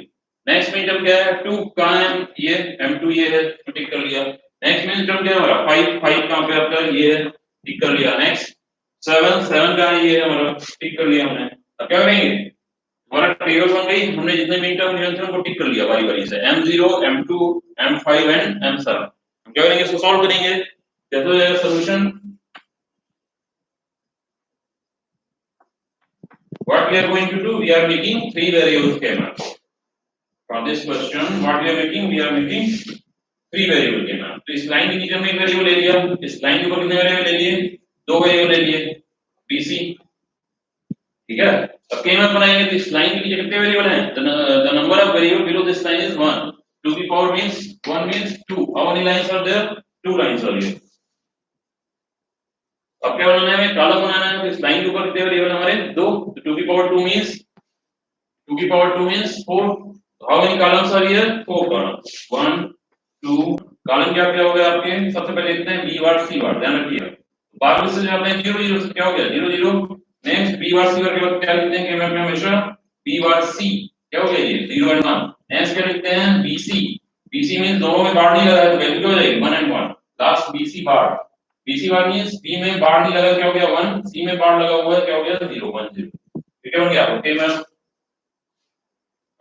Next min term क्या है? 2 कहां है? ये m2 ये है, तो टिक कर लिया। नेक्स्ट मिन टर्म क्या है हमारा? 5 5 कहां पे आपका? ये है, टिक कर लिया। नेक्स्ट 7 7 कहां है? ये है हमारा, टिक कर लिया हमने। अब क्या करेंगे? हमारा टेबल बन गई, हमने जितने मिन टर्म गिवन थे उनको टिक कर लिया बारी बारी से, m0 m2 m5 and m7। हम क्या करेंगे? इसको सॉल्व करेंगे। कैसे हो जाएगा solution? What we are going to do? We are making three variables schema. For this question, what we are making? We are making three variable schema. तो इस लाइन के नीचे हमने एक वेरिएबल ले लिया, इस लाइन के ऊपर कितने वेरिएबल ले लिए? दो वेरिएबल ले लिए, BC। ठीक है। अब के मैप बनाएंगे तो इस लाइन के नीचे कितने वेरिएबल हैं? The number of variable below this line is 1. 2 की power means 1 means 2. How many lines are there? 2 lines are here. अब क्या बनाना है? हमें कॉलम बनाना है। तो इस लाइन के ऊपर कितने वेरिएबल हमारे? दो। तो 2 की पावर 2 means 2 की power 2 means 4. How many columns are here? 4 columns. 1 2 column क्या क्या हो गया आपके? सबसे पहले लिखते हैं b बार c बार, ध्यान रखिए। बाद में से जो आपने 0 0 से क्या हो गया? 0 0। नेक्स्ट b बार c बार के बाद क्या लिखते हैं? कि मैं हमेशा b बार c क्या हो गया? ये 0 एंड 1। नेक्स्ट क्या लिखते हैं? bc। bc मींस दोनों में बार नहीं लगा है तो वैल्यू क्या हो जाएगी? 1 and 1। Last bc bar, bc bar means b में बार नहीं लगा, क्या हो गया? 1। c में बार लगा हुआ है, क्या हो गया? 0 1 0। ठीक है, बन गया। ओके मैम,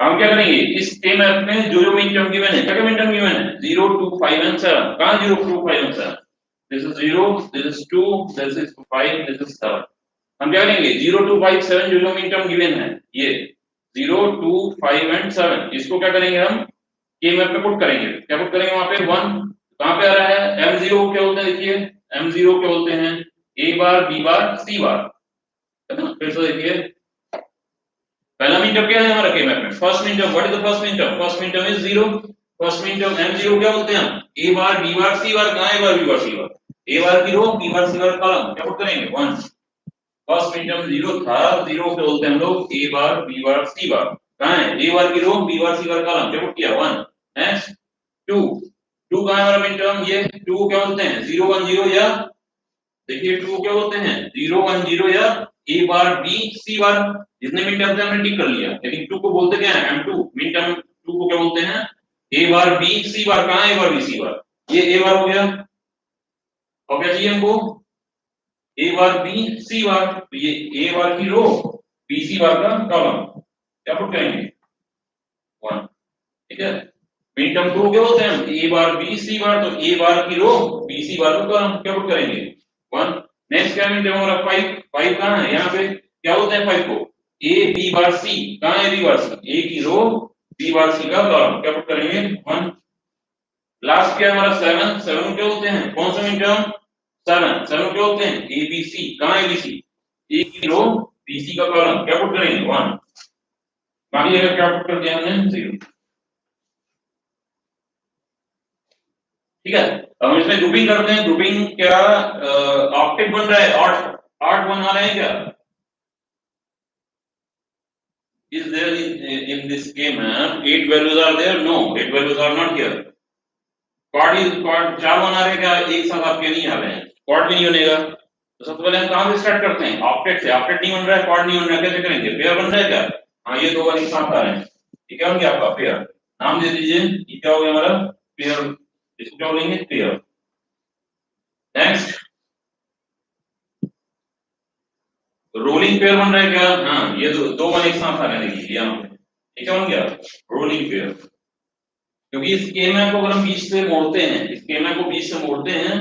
हम क्या करेंगे? इस के मैप में जो जो मिन टर्म गिवन है, क्या क्या मिन टर्म गिवन है? 0 2 5 एंड 7। कहां 0 2 5 and 7? This is 0, this is 2, this is 5, this is 7। हम क्या करेंगे? 0 2 5 7 जो जो मिन टर्म गिवन है, ये 0 2 5 एंड 7, इसको क्या करेंगे? हम के मैप में पुट करेंगे। क्या पुट करेंगे? वहां पे 1 कहां पे आ रहा है? m0 क्या बोलते हैं? देखिए m0 क्या बोलते हैं? a bar b bar c बार, है ना? फिर से देखिए, पहला मिन टर्म क्या है हमारा के मैप में? First min term. What is the first min term? First min term is 0। First min term m0 क्या बोलते हैं हम? a bar b bar c बार। कहां a bar b bar c bar? a बार की रो, b बार c बार कॉलम। क्या पुट करेंगे? 1। फर्स्ट मिन टर्म 0 था, 0 पे बोलते हैं हम लोग a bar b bar c बार। कहां है? a बार की रो, b बार c बार कॉलम। क्या पुट किया? 1। नेक्स्ट 2 2 कहां है हमारा मिन टर्म? ये 2 क्या बोलते हैं? 0 1 0 या देखिए 2 क्या होते हैं? 0 1 0 या a बार b c बार। जितने मिन टर्म थे हमने टिक कर लिया, लेकिन 2 को बोलते क्या है? m2। मिन टर्म 2 को क्या बोलते हैं? a बार b c बार। कहां है a बार b c बार? ये a बार हो गया। और क्या चाहिए हमको? a बार b c बार। तो ये a बार की रो, b c बार का कॉलम। क्या पुट करेंगे? 1। ठीक है। मिन टर्म 2 क्या बोलते हैं? a बार b c बार। तो a बार की रो, b c बार का कॉलम। क्या पुट करेंगे? 1। नेक्स्ट क्या मिनट है हमारा? 5 5 कहां है? यहां पे क्या बोलते हैं 5 को? a b bar c। कहां है b बार c? a की रो, b बार c का कॉलम। क्या पुट करेंगे? 1। लास्ट क्या है हमारा? 7 7 क्या बोलते हैं? कौन सा मिनट टर्म? 7 7 क्या बोलते हैं? a b c। कहां है b c? a की रो, b c का कॉलम। क्या पुट करेंगे? 1। बाकी जगह क्या पुट कर दिया हमने? 0। ठीक है। अब हम इसमें ग्रुपिंग करते हैं। ग्रुपिंग क्या ऑक्टेट बन रहा है? 8 8 बन रहा है क्या? Is there in this game 8 values are there? No, 8 values are not here. Quad is quad 4 बना रहे क्या? एक साथ आपके नहीं आ रहे हैं, quad भी नहीं बनेगा। तो सबसे पहले हम कहां से स्टार्ट करते हैं? ऑक्टेट से। ऑक्टेट नहीं बन रहा है, quad नहीं बन रहा है, कैसे करेंगे? पेयर बन रहा है क्या? हाँ, ये दो एक साथ आ रहे हैं। ठीक है, होंगे आपका पेयर। नाम दे दीजिए, ये क्या हो गया हमारा? पेयर। इसको क्या बोलेंगे? पेयर। नेक्स्ट रोलिंग पेयर बन रहा है क्या? हाँ, ये दो वन एक साथ आ रहे हैं, देखिए यहाँ पे। ठीक है, बन गया रोलिंग पेयर। क्योंकि इस स्केमा को अगर हम बीच से मोड़ते हैं, इस स्केमा को बीच से मोड़ते हैं,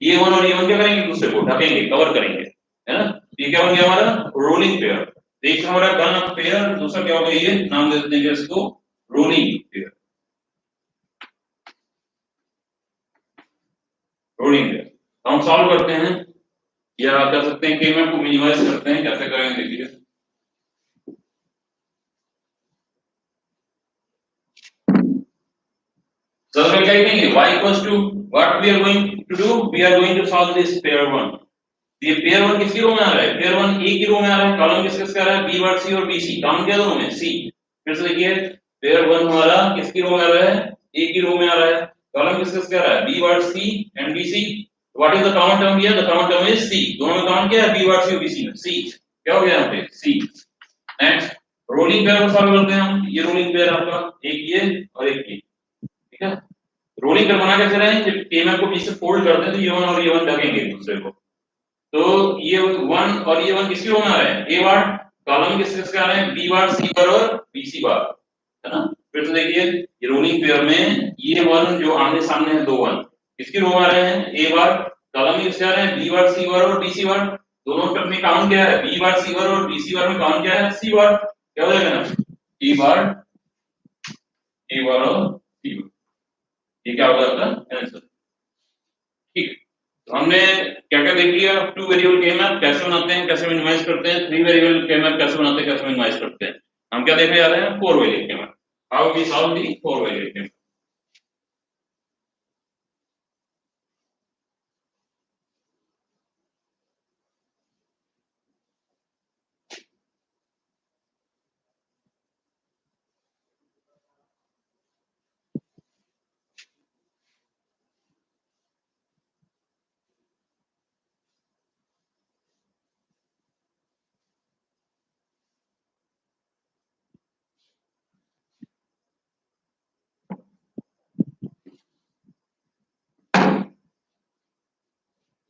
ये वन और ये वन क्या करेंगे? दूसरे को ढकेंगे, कवर करेंगे, है ना? ये क्या बन गया हमारा? Rolling pair. एक हमारा गन पेयर, दूसरा क्या होगा? ये नाम दे देंगे इसको रोलिंग पेयर। रोलिंग पेयर हम सॉल्व करते हैं या कर सकते हैं, स्केमा को मिनिमाइज करते हैं। कैसे करेंगे देखिए। So we are getting y equals to what we are going to do? We are going to solve this pair 1. ये पेयर 1 किसकी रो में आ रहा है? पेयर 1 a की रो में आ रहा है। कॉलम किसके आ रहा है? b बार c और bc। काम क्या दोनों में? c। फिर से देखिए, पेयर 1 हमारा किसकी रो में आ रहा है? a की रो में आ रहा है। कॉलम डिस्कस कर रहा है B bar C and B C. What is the common term here? The common term is C. दोनों में कॉमन क्या है? बी बार सी और बी सी में सी। क्या हो गया यहाँ पे? सी। नेक्स्ट रोलिंग पेयर को सॉल्व करते हैं हम। ये रोलिंग पेयर आपका एक ये और एक ये, ठीक है। रोलिंग पेयर बना कैसे रहे हैं? जब के मैप को बीच से फोल्ड करते हैं तो ये वन और ये वन लगेंगे एक दूसरे को। तो ये वन और ये वन किसके बना रहे हैं? ए बार कॉलम किसके आ रहे हैं? बी बार सी बार और बी सी बार, है ना। फिर से देखिए ये रोलिंग पेयर में ये वन जो आमने सामने है दो वन किसकी रो आ रहे हैं? ए बार कॉलम में किसके आ रहे हैं? बी बार सी बार और बी सी बार। दोनों टर्म में काउंट क्या है? बी बार सी बार और बी सी बार में काउंट क्या है? सी बार। क्या हो जाएगा ना? ए बार और सी बार। ये क्या होगा आपका आंसर? ठीक। तो हमने क्या क्या देख लिया? टू वेरिएबल के मैप कैसे बनाते हैं, कैसे मिनिमाइज करते हैं। थ्री वेरिएबल के मैप कैसे बनाते हैं, कैसे मिनिमाइज करते हैं। हम क्या देखने जा रहे हैं? फोर वेरिएबल के map. How we solve the four variable के मैप।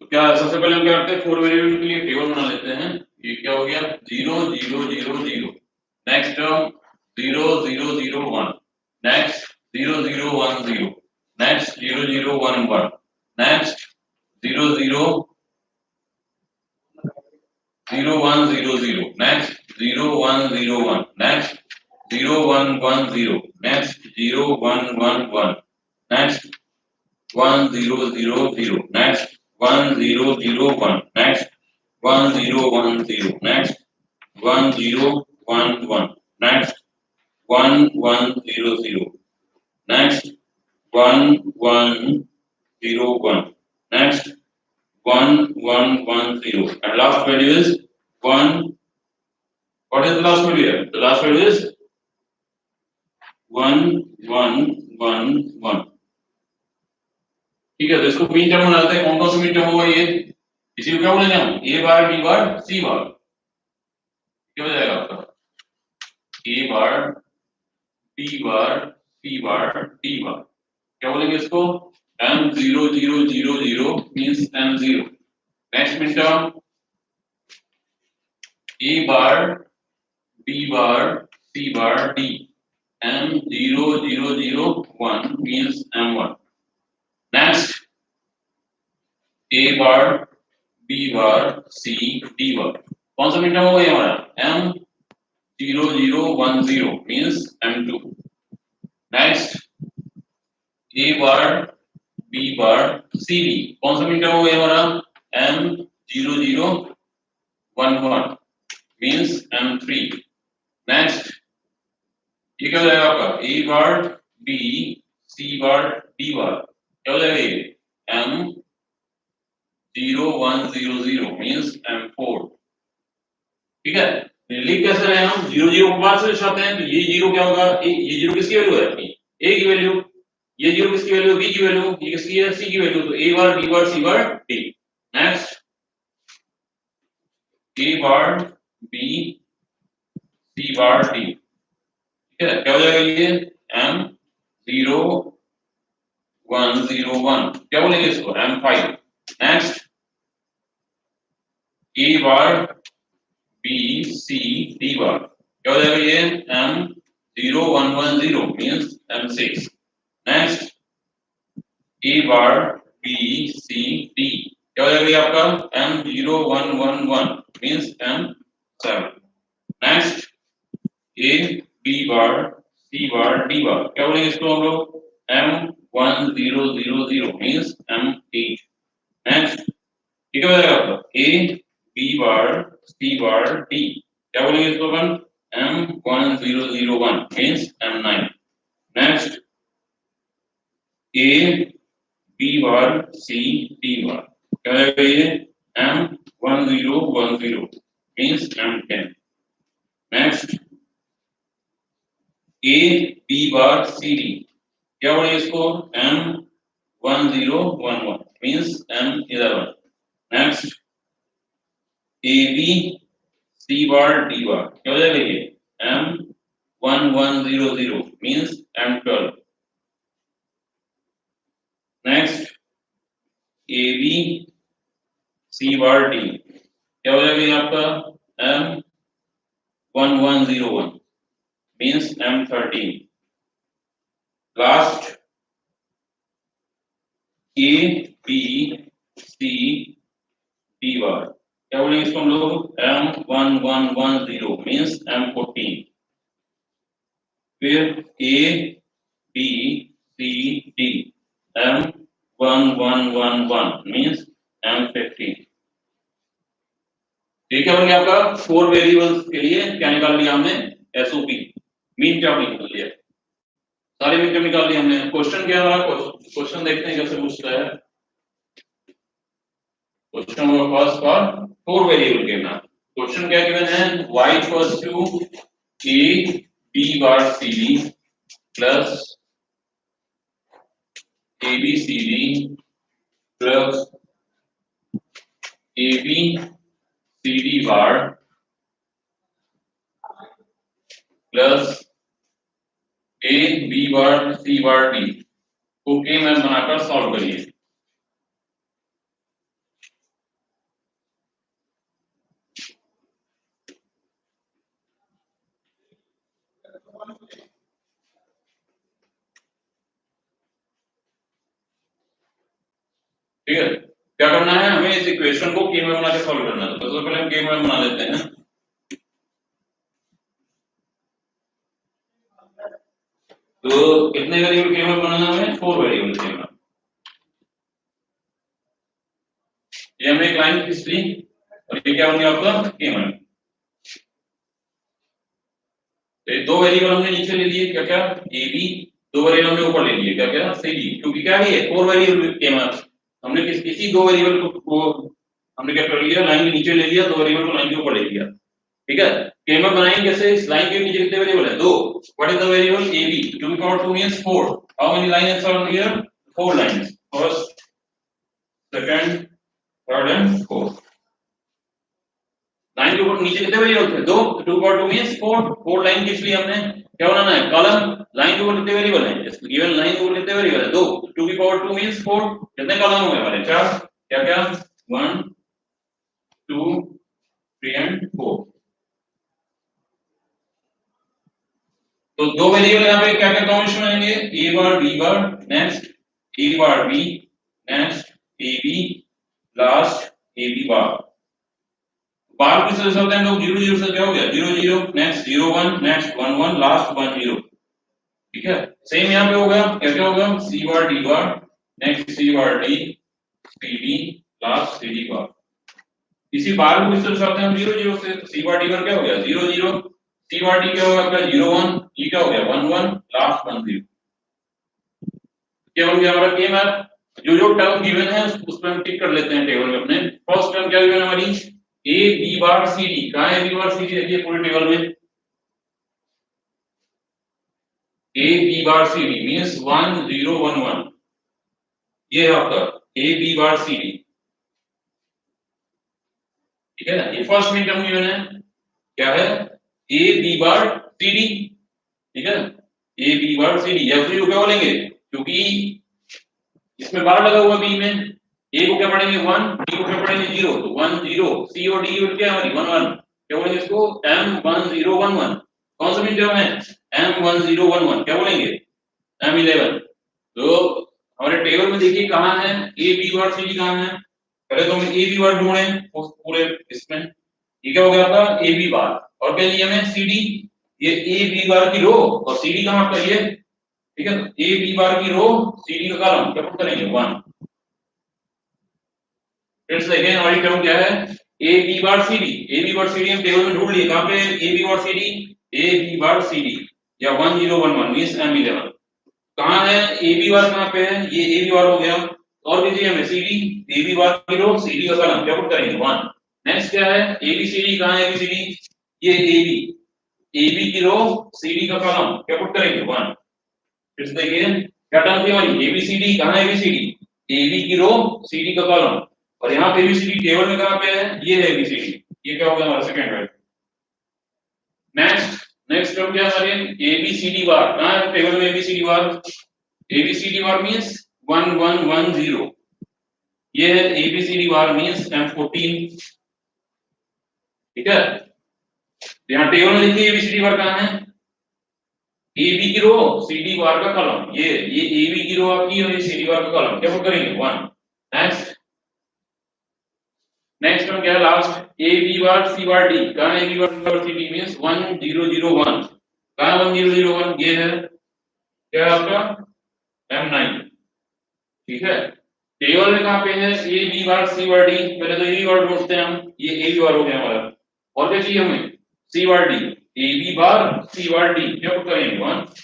तो क्या सबसे पहले हम क्या करते हैं? फोर वेरिएबल के लिए टेबल बना लेते हैं। ये क्या हो गया? 0 0 0 0। Next term 0 0 0 1। Next 0 0 1 0। Next 0 0 1 1। Next 0 0 0 1 0 0। Next 0 1 0 1। Next 0 1 1 0। Next 0 1 1 1। Next 1 0 0 0। next 1 0 0 1। next 1 0 1 0। next 1 0 1 1। next 1 1 0 0। next 1 1 0 1। next 1 1 1 0 and last value is 1. What is the last value here? The last value is 1 1 1 1। ठीक है। तो इसको मीन टर्म बनाते हैं। कौन कौन सा मीन टर्म होगा ये? इसी को क्या बोलेंगे हम? A bar B bar C bar. क्या हो जाएगा आपका? A bar B bar C bar D bar. क्या बोलेंगे इसको? m 0 0 0 0 means m0। Next min term A bar B bar C bar D. m 0 0 0 1 means m1। Next A bar B bar C D bar. कौन सा मीन टर्म होगा ये हमारा? m 0 0 1 0 means m2। next a bar b bar c d। कौन सा मीन टर्म होगा ये हमारा? m 0 0 1 1 means m3। next ये क्या हो जाएगा आपका? a bar b c bar d bar। क्या हो जाएगा ये? m 0 1 0 0 means m4। ठीक है। लिख कैसे रहे हम? 0 0 को बाद से दर्शाते हैं। तो ये 0 क्या होगा? ये 0 किसकी वैल्यू है अपनी? a की वैल्यू। ये 0 किसकी वैल्यू? b की वैल्यू। ये किसकी है? c की वैल्यू। तो a bar b bar c bar d। Next a bar b c bar d। ठीक है। क्या हो जाएगा ये? m 0 1 0 1। क्या बोलेंगे इसको? m5। Next a bar b c d बार। क्या हो जाएगा ये? m 0 1 1 0 means m6। Next a bar b c d। क्या हो जाएगा ये आपका? m 0 1 1 1 means m7। Next a b bar c bar d bar। क्या बोलेंगे इसको हम लोग? m 1 0 0 0 means m8। नेक्स्ट ये क्या हो जाएगा आपका? a b bar c bar d। क्या बोलेंगे इसको अपन? m 1 0 0 1 means m9। Next a b bar c d bar। क्या हो जाएगा ये? m 1 0 1 0 means m10। Next a b bar c d। क्या बोलेंगे इसको? m 1011 means M11. Next AB C bar D bar क्या हो जाएगा ये M1100 means M12. Next AB C bar D क्या हो जाएगा ये आपका M1101 means M13. Last A B C D bar क्या बोलेंगे इसको हम लोग M1110 means M14. फिर A B C D M1111 means M15. ठीक है बन आपका 4 वेरिएबल्स के लिए क्या निकाल लिया हमने एसओपी मीन क्या निकाल लिया सारे मीन क्या निकाल लिया हमने क्वेश्चन क्या हमारा क्वेश्चन देखते हैं कैसे पूछता है question number first for 4 variable के नाम क्वेश्चन क्या गिवन है y equals to a b bar cd plus ab cd plus ab cd bar plus a b bar c bar d को के में बनाकर सॉल्व करिए ठीक है क्या करना है हमें इस इक्वेशन को के में बना के सॉल्व करना है तो सबसे पहले हम के में बना लेते हैं तो कितने वेरिएबल के में बनाना है 4 वेरिएबल के में ये हमें एक लाइन खींच ली और ये क्या बन गया आपका के में तो ये 2 वेरिएबल हमने नीचे ले लिए क्या क्या ए बी 2 वेरिएबल हमने ऊपर ले लिए क्या क्या सी डी क्योंकि क्या है ये 4 वेरिएबल के में हमने किसी 2 वेरिएबल को हमने क्या कर लिया लाइन के नीचे ले लिया 2 वेरिएबल को लाइन के ऊपर ले लिया ठीक है केमा बनाएंगे कैसे इस लाइन के नीचे कितने वेरिएबल है 2 what is the variable ab 2 की power 2 means 4 how many lines are here 4 lines first second third and fourth line के ऊपर नीचे कितने वेरिएबल थे 2 2 पावर 2 मींस 4 लाइन की इसलिए हमने क्या बनाना है कॉलम लाइन के ऊपर कितने वेरिएबल हैं इस गिवन लाइन के ऊपर कितने वेरिएबल है 2 2 की पावर 2 मींस 4 कितने कॉलम हो गए हमारे 4 क्या क्या 1 2 3 एंड 4 तो 2 वेरिएबल यहाँ पे क्या क्या कॉम्बिनेशन आएंगे a bar b bar next a bar b next ab last ab बार बार किस तरह से होते हैं लोग 0 0 से क्या हो गया 0 0 नेक्स्ट 0 1 नेक्स्ट 1 1 लास्ट 1 0 ठीक है सेम यहाँ पे होगा क्या क्या होगा c बार d बार next c bar d cd last cd बार इसी बार को किस तरह से होते हैं हम 0 0 से c बार d बार क्या हो गया 0 0 c बार d क्या होगा आपका 0 1 ये क्या हो गया 1 1 लास्ट 1 0 क्या बन गया हमारा के मैप जो टर्म गिवन है उस पर हम टिक कर लेते हैं टेबल में अपने फर्स्ट टर्म क्या गिवन है हमारी a b bar c d कहां है b बार c d देखिए पूरे टेबल में a b bar c d means 1 0 1 1 ये है आपका a b bar c d ठीक है ये फर्स्ट में टर्म गिवन है क्या है a b bar c d ठीक है a b bar c d या फिर क्या बोलेंगे क्योंकि इसमें बार लगा हुआ b में a को क्या पढ़ेंगे 1 b को क्या पढ़ेंगे 0 तो 1 0 c और d क्या है हमारी 1 1 क्या बोलेंगे इसको m1011 कौन सा मिनट है m1011 क्या बोलेंगे m11 तो हमारे टेबल में देखिए कहां है a b bar c d कहां है पहले तो हम a b बार ढूंढें उस पूरे इसमें ये क्या हो गया आपका a b बार और क्या लिए हमें c d ये a b बार की रो और c d कहां आपका ये ठीक है a b बार की रो c d का कॉलम क्या पुट करेंगे 1 फिर से देखें हमारी टर्म क्या है a b bar c d a b bar c d हम टेबल में ढूंढ लिए कहां पे a b bar c d a b bar c d या 1011 मींस m11 कहां है a b बार कहां पे है ये a b बार हो गया और भी चाहिए हमें c d a b बार की रो c d का कॉलम क्या पुट करेंगे 1 नेक्स्ट क्या है a b c d कहां है a b c d ये a b की रो c d का कॉलम क्या पुट करेंगे 1 फिर से देखिए क्या टर्म थी हमारी एबीसीडी, कहां है एबीसीडी, एबी की रो सीडी का कॉलम, और यहाँ पे एबीसीडी टेबल में कहां पे है, ये है एबीसीडी, ये क्या हो गया हमारा सेकंड है। नेक्स्ट टर्म क्या हमारे एबीसीडी बार, कहां है टेबल में एबीसीडी बार, एबीसीडी बार मींस 1110, ये है एबीसीडी बार मींस M14, ठीक है। यहाँ टेबल में देखिए एबीसीडी बार कहां है, एबी की रो सीडी बार का कॉलम, ये एबी की रो आपकी और ये सीडी बार का कॉलम, क्या पुट करेंगे 1। नेक्स्ट टर्म क्या है last, A B bar C bar D, कहां A B bar C D means 1001, कहां 1001, ये है क्या आपका M9, ठीक है। टेबल में कहां पे है A B bar C bar D, पहले तो ए बी बार ढूंढते हैं हम, ये ए बी बार हो गया हमारा, और क्या चाहिए हमें C bar D, A B bar C bar D, क्या पुट करेंगे 1,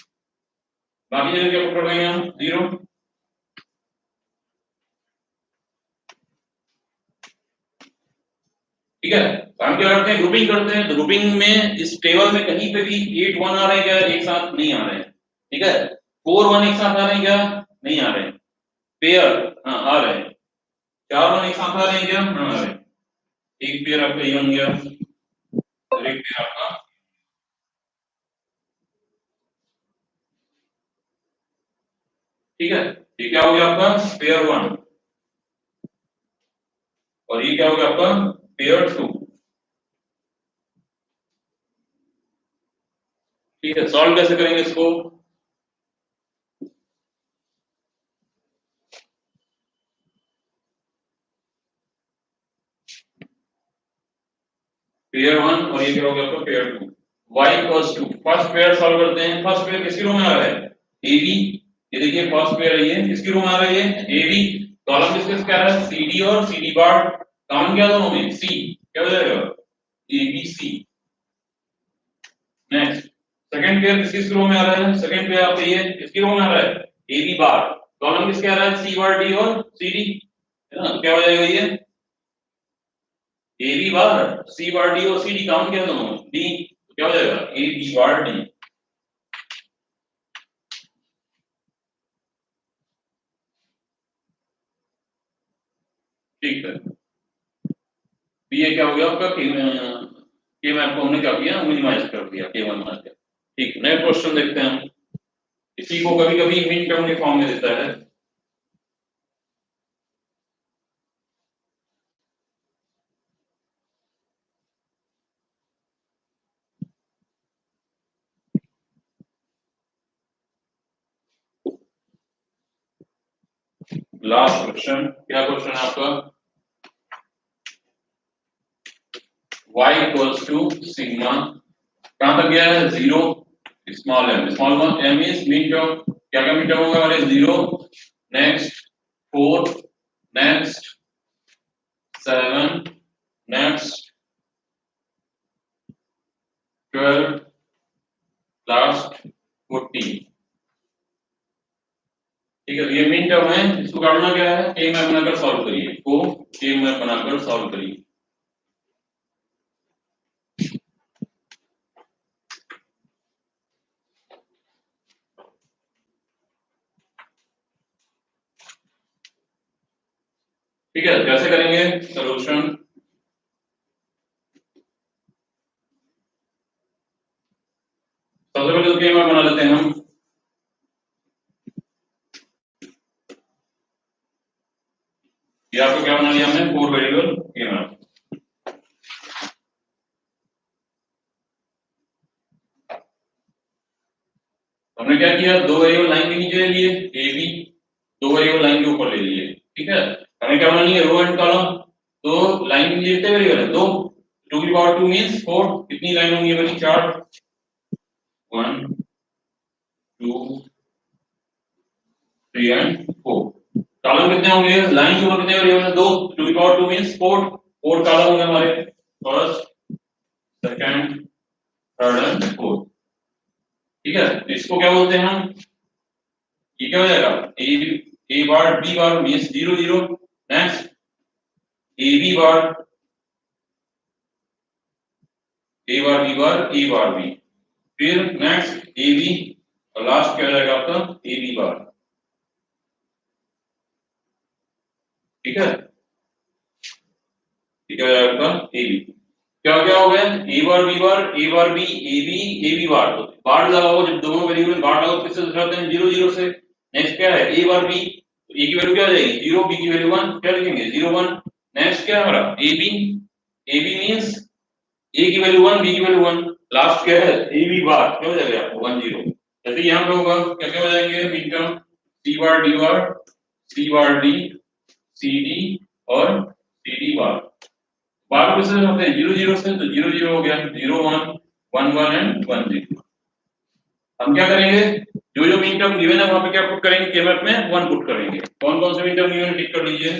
बाकी जगह क्या पुट करेंगे हम 0, ठीक है। हम क्या करते हैं ग्रुपिंग करते हैं, तो ग्रुपिंग में इस टेबल में कहीं पे भी 8 1 आ रहे हैं क्या, एक साथ नहीं आ रहे हैं, ठीक है। 4 1 एक साथ आ रहे हैं क्या, नहीं आ रहे हैं, पेयर हाँ आ रहे हैं, 4 1 एक साथ आ रहे हैं क्या, हाँ आ रहे हैं, एक पेयर आपका ये बन गया और एक पेयर आपका, ठीक है। ये क्या हो गया आपका पेयर 1, और ये क्या हो गया आपका पेयर 2, ठीक है। सॉल्व कैसे करेंगे इसको, पेयर 1 और ये क्या हो गया आपका pair 2, y equals to, first pair solve करते हैं, फर्स्ट पेयर किसकी रो में आ रहा है ab, ये देखिए फर्स्ट पेयर है ये किसकी रो में आ रहा है ये ab, कॉलम किसके क्या आ रहा है cd और cd बार, कॉमन क्या दोनों में c, क्या हो जाएगा abc। नेक्स्ट सेकंड पेयर किसकी रो में आ रहा है, सेकंड पेयर आपका ये किसकी रो में आ रहा है ab बार, कॉलम किसके आ रहा है c बार d और cd, है ना, क्या हो जाएगा ये ए B bar C bar D और सी डी काउंट क्या दोनों डी, तो क्या हो जाएगा ए बी बार डी, ठीक है। तो ये क्या हो गया आपका के मैप को हमने क्या किया मिनिमाइज कर दिया, के वन मान दिया, ठीक। नेक्स्ट क्वेश्चन देखते हैं हम, इसी को कभी कभी मिन टर्म के फॉर्म में देता है, लास्ट क्वेश्चन, क्या क्वेश्चन है आपका, y इक्वल्स टू सिग्मा, कहां तक गया है 0, small m is min term, क्या क्या मिन टर्म होगा हमारे 0, नेक्स्ट 4, नेक्स्ट 7, नेक्स्ट 12, लास्ट 14, ठीक है। ये मिन टर्म है, इसको काटना क्या है के मैप बनाकर सॉल्व करिए, को के मैप बनाकर सॉल्व करिए, ठीक है। कैसे करेंगे सॉल्यूशन, सबसे पहले तो के मैप बना लेते हैं हम, ये आपको क्या बना लिया हमने 4 वेरिएबल के मैप, हमने क्या किया दो वेरिएबल लाइन के नीचे ले लिए ए बी, दो वेरिएबल लाइन के ऊपर ले लिए, ठीक है। हमें क्या बनानी है रो एंड कॉलम, तो लाइन के नीचे कितने वेरिएबल है दो, 2 की पावर 2 मींस 4, कितनी लाइन होंगी बनी 4, 1 2 3 एंड 4, कॉलम कितने होंगे लाइन के ऊपर कितने वेरिएबल है दो, 2 की पावर 2 मींस 4, 4 कॉलम होंगे हमारे, first second third and fourth, ठीक है। तो इसको क्या बोलते हैं हम, ये क्या हो जाएगा A bar B bar means 0 0, next A B bar A bar B bar A bar B, फिर नेक्स्ट ए बी और लास्ट क्या हो जाएगा आपका ए बी बार, ठीक है, ठीक है आपका ए बी। क्या क्या हो गया, A bar B bar, A bar B, A B bar. तो बार लगाओ, जब दोनों वेरिएबल में बार लगाओ किससे दर्शाते हैं, 0 0 से। नेक्स्ट क्या है, ए बार बी, तो ए की वैल्यू क्या हो जाएगी 0, बी की वैल्यू 1, क्या लिखेंगे 0 1। नेक्स्ट क्या है हमारा ए बी मींस ए की वैल्यू 1, बी की वैल्यू 1। लास्ट क्या है ए बी बार, क्या हो जाएगा आपको 1 0। जैसे यहां पे होगा क्या क्या हो जाएंगे मिन टर्म, सी बार डी बार, C bar D, C D और सी डी बार। बार किससे होते हैं 0 0 से, तो 0 0 हो गया, 0 1 1 1 एंड 1 0। हम क्या करेंगे, जो जो मिन टर्म गिवन है वहां पे क्या पुट करेंगे, केवल में 1 पुट करेंगे। कौन कौन से मिन टर्म गिवन टिक कर लीजिए,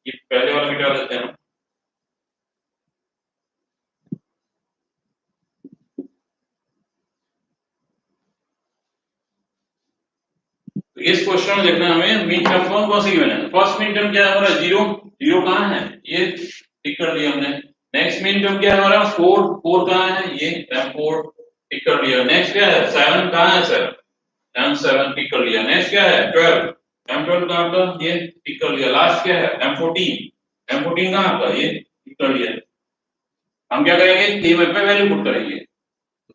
ये पहले वाला मिटा देते हैं। तो इस क्वेश्चन में देखना हमें मिन टर्म कौन कौन से गिवन है। फर्स्ट मिन टर्म क्या है हमारा 0, 0 कहां है, ये टिक कर दिया हमने। नेक्स्ट मिन टर्म क्या है हमारा 4, 4 कहां है, ये m4 टिक कर दिया। नेक्स्ट क्या है 7 कहां है, 7 m7 टिक कर लिया। नेक्स्ट क्या है 12, m12 कहां था, ये टिक कर लिया। लास्ट क्या है m14, m14 कहां था, ये टिक कर लिया। हम क्या करेंगे, के में वैल्यू पुट करेंगे।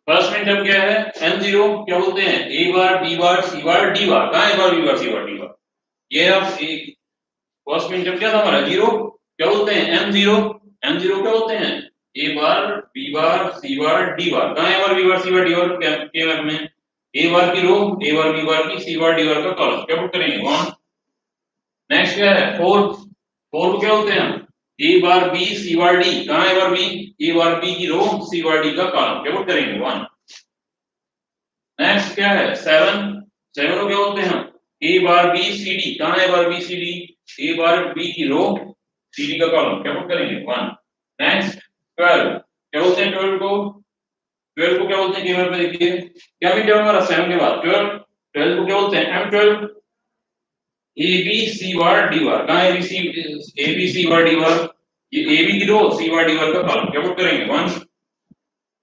फर्स्ट मिन टर्म क्या है m0, क्या बोलते हैं a bar b bar c bar d बार। कहां a bar b bar c bar d बार, ये अब एक फर्स्ट मिन टर्म क्या था हमारा 0, क्या बोलते हैं m0, m0 क्या बोलते हैं a bar b bar c bar d बार। कहां a bar b bar c bar d बार, के मैप में a बार की रो, a बार b बार की c बार d बार का कॉलम, क्या पुट करेंगे 1। नेक्स्ट क्या है 4, 4 को क्या बोलते हैं हम a bar b c bar d। कहां a bar b, a bar b की रो, c बार d का कॉलम, क्या पुट करेंगे 1। नेक्स्ट क्या है 7, 7 को क्या बोलते हैं हम a bar b c d। कहां है a bar b c d, a bar b की रो, c d का कॉलम, क्या पुट करेंगे 1। नेक्स्ट 12, क्या बोलते हैं 12 को, 12 को क्या बोलते हैं केवल पे देखिए क्या भी टर्म हमारा 7 के बाद 12, 12 को क्या बोलते हैं m12, a b c bar d बार। कहां है a b c bar d बार, ये a b की रो, c बार d बार का कॉलम, क्या पुट करेंगे 1।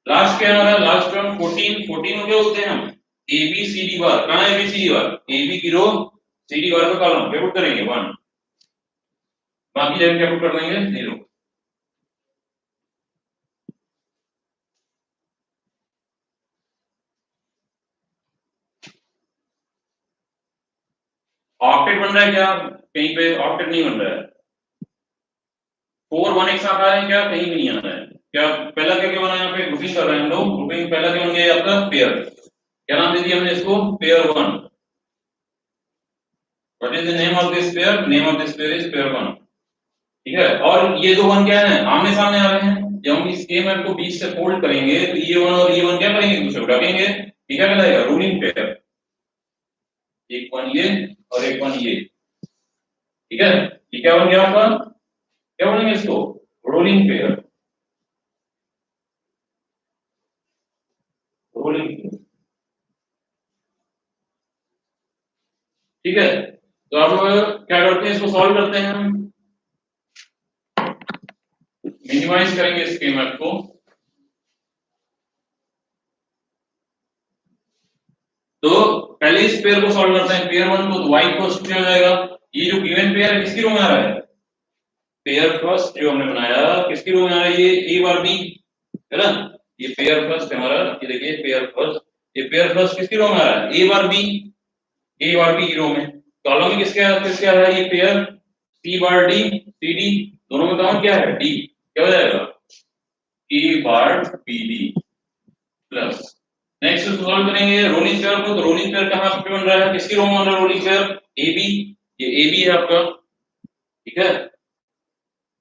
लास्ट क्या है हमारा लास्ट टर्म 14, 14 को क्या बोलते हैं हम ए बी सी डी बार। कहां है A B C D bar, A B की रो, सी डी बार का कॉलम, क्या पुट करेंगे 1। बाकी जगह क्या पुट कर देंगे 0। ऑक्टेट बन रहा है क्या, कहीं पे ऑक्टेट नहीं बन रहा है। 4 1 एक साथ आ रहे हैं क्या, कहीं भी नहीं आ रहा है। क्या पहला क्या क्या बना है यहाँ पे, ग्रुपिंग कर रहे हैं हम लोग। ग्रुपिंग पहला क्या बन गया आपका पेयर, क्या नाम दे दिया हमने इसको pair 1। What is the name of this pair, name of this pair is pair 1। ठीक है, और ये दो वन क्या है आमने सामने आ रहे हैं। जब हम इस के मैप को बीच से फोल्ड करेंगे तो ये वन और ये वन क्या करेंगे, एक दूसरे को ढकेंगे। ठीक है, कहलाएगा रूलिंग पेयर। एक वन ये और एक वन ये, ठीक है। ये क्या बन गया आपका, क्या बोलेंगे इसको रोलिंग पेयर, रोलिंग पेयर। ठीक है, तो अब क्या करते हैं, इसको सॉल्व करते हैं हम, मिनिमाइज करेंगे इस के मैप को। तो पहले इस पेयर को सॉल्व करते हैं, पेयर 1 को, तो y फर्स्ट हो जाएगा। ये जो गिवन पेयर है किसकी रो में आ रहा है, पेयर फर्स्ट जो हमने बनाया किसकी रो में आ रहा है, ये a बार b है ना। ये पेयर फर्स्ट है हमारा, ये देखिए पेयर फर्स्ट, ये पेयर फर्स्ट किसकी रो में आ रहा है a bar b, a bar b की रो में। कॉलम में किसके किसके आ रहा है, ये pair c bar d c d, दोनों में कॉमन क्या है d, क्या हो जाएगा a bar b d plus. Next solve करेंगे रोलिंग पेयर को, तो रोलिंग पेयर कहां पे बन रहा है, किसकी रो में बन रहा है रोलिंग पेयर ए बी, ये ए बी है आपका। ठीक है,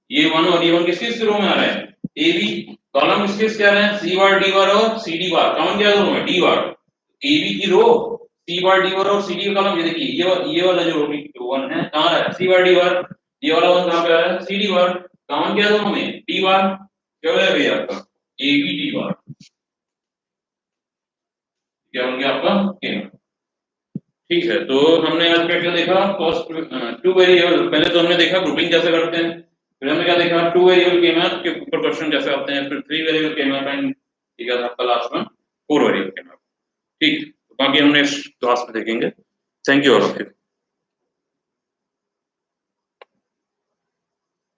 ये वन और ये वन किसकी रो में आ रहा है ए बी। कॉलम किसके आ रहे हैं सी बार डी बार और सी डी बार, कॉमन क्या दोनों में डी बार। ए बी की रो, सी बार डी बार और सी डी का कॉलम, ये देखिए ये वाला जो वन है कहां है सी बार डी बार, ये वाला वन कहां पे आ रहा है सी डी बार। कॉमन क्या दोनों में डी बार, क्या हो जाएगा भैया आपका ए बी डी बार, क्या बन गया आपका के। ठीक है, तो हमने आज क्या देखा, फर्स्ट टू वेरिएबल, पहले तो हमने देखा ग्रुपिंग कैसे करते हैं, फिर हमने क्या देखा टू वेरिएबल के मैप के ऊपर क्वेश्चन कैसे आते हैं, फिर थ्री वेरिएबल के मैप एंड ठीक है आपका लास्ट में फोर वेरिएबल के मैप। ठीक, बाकी हमने इस क्लास में देखेंगे। Thank you all of you.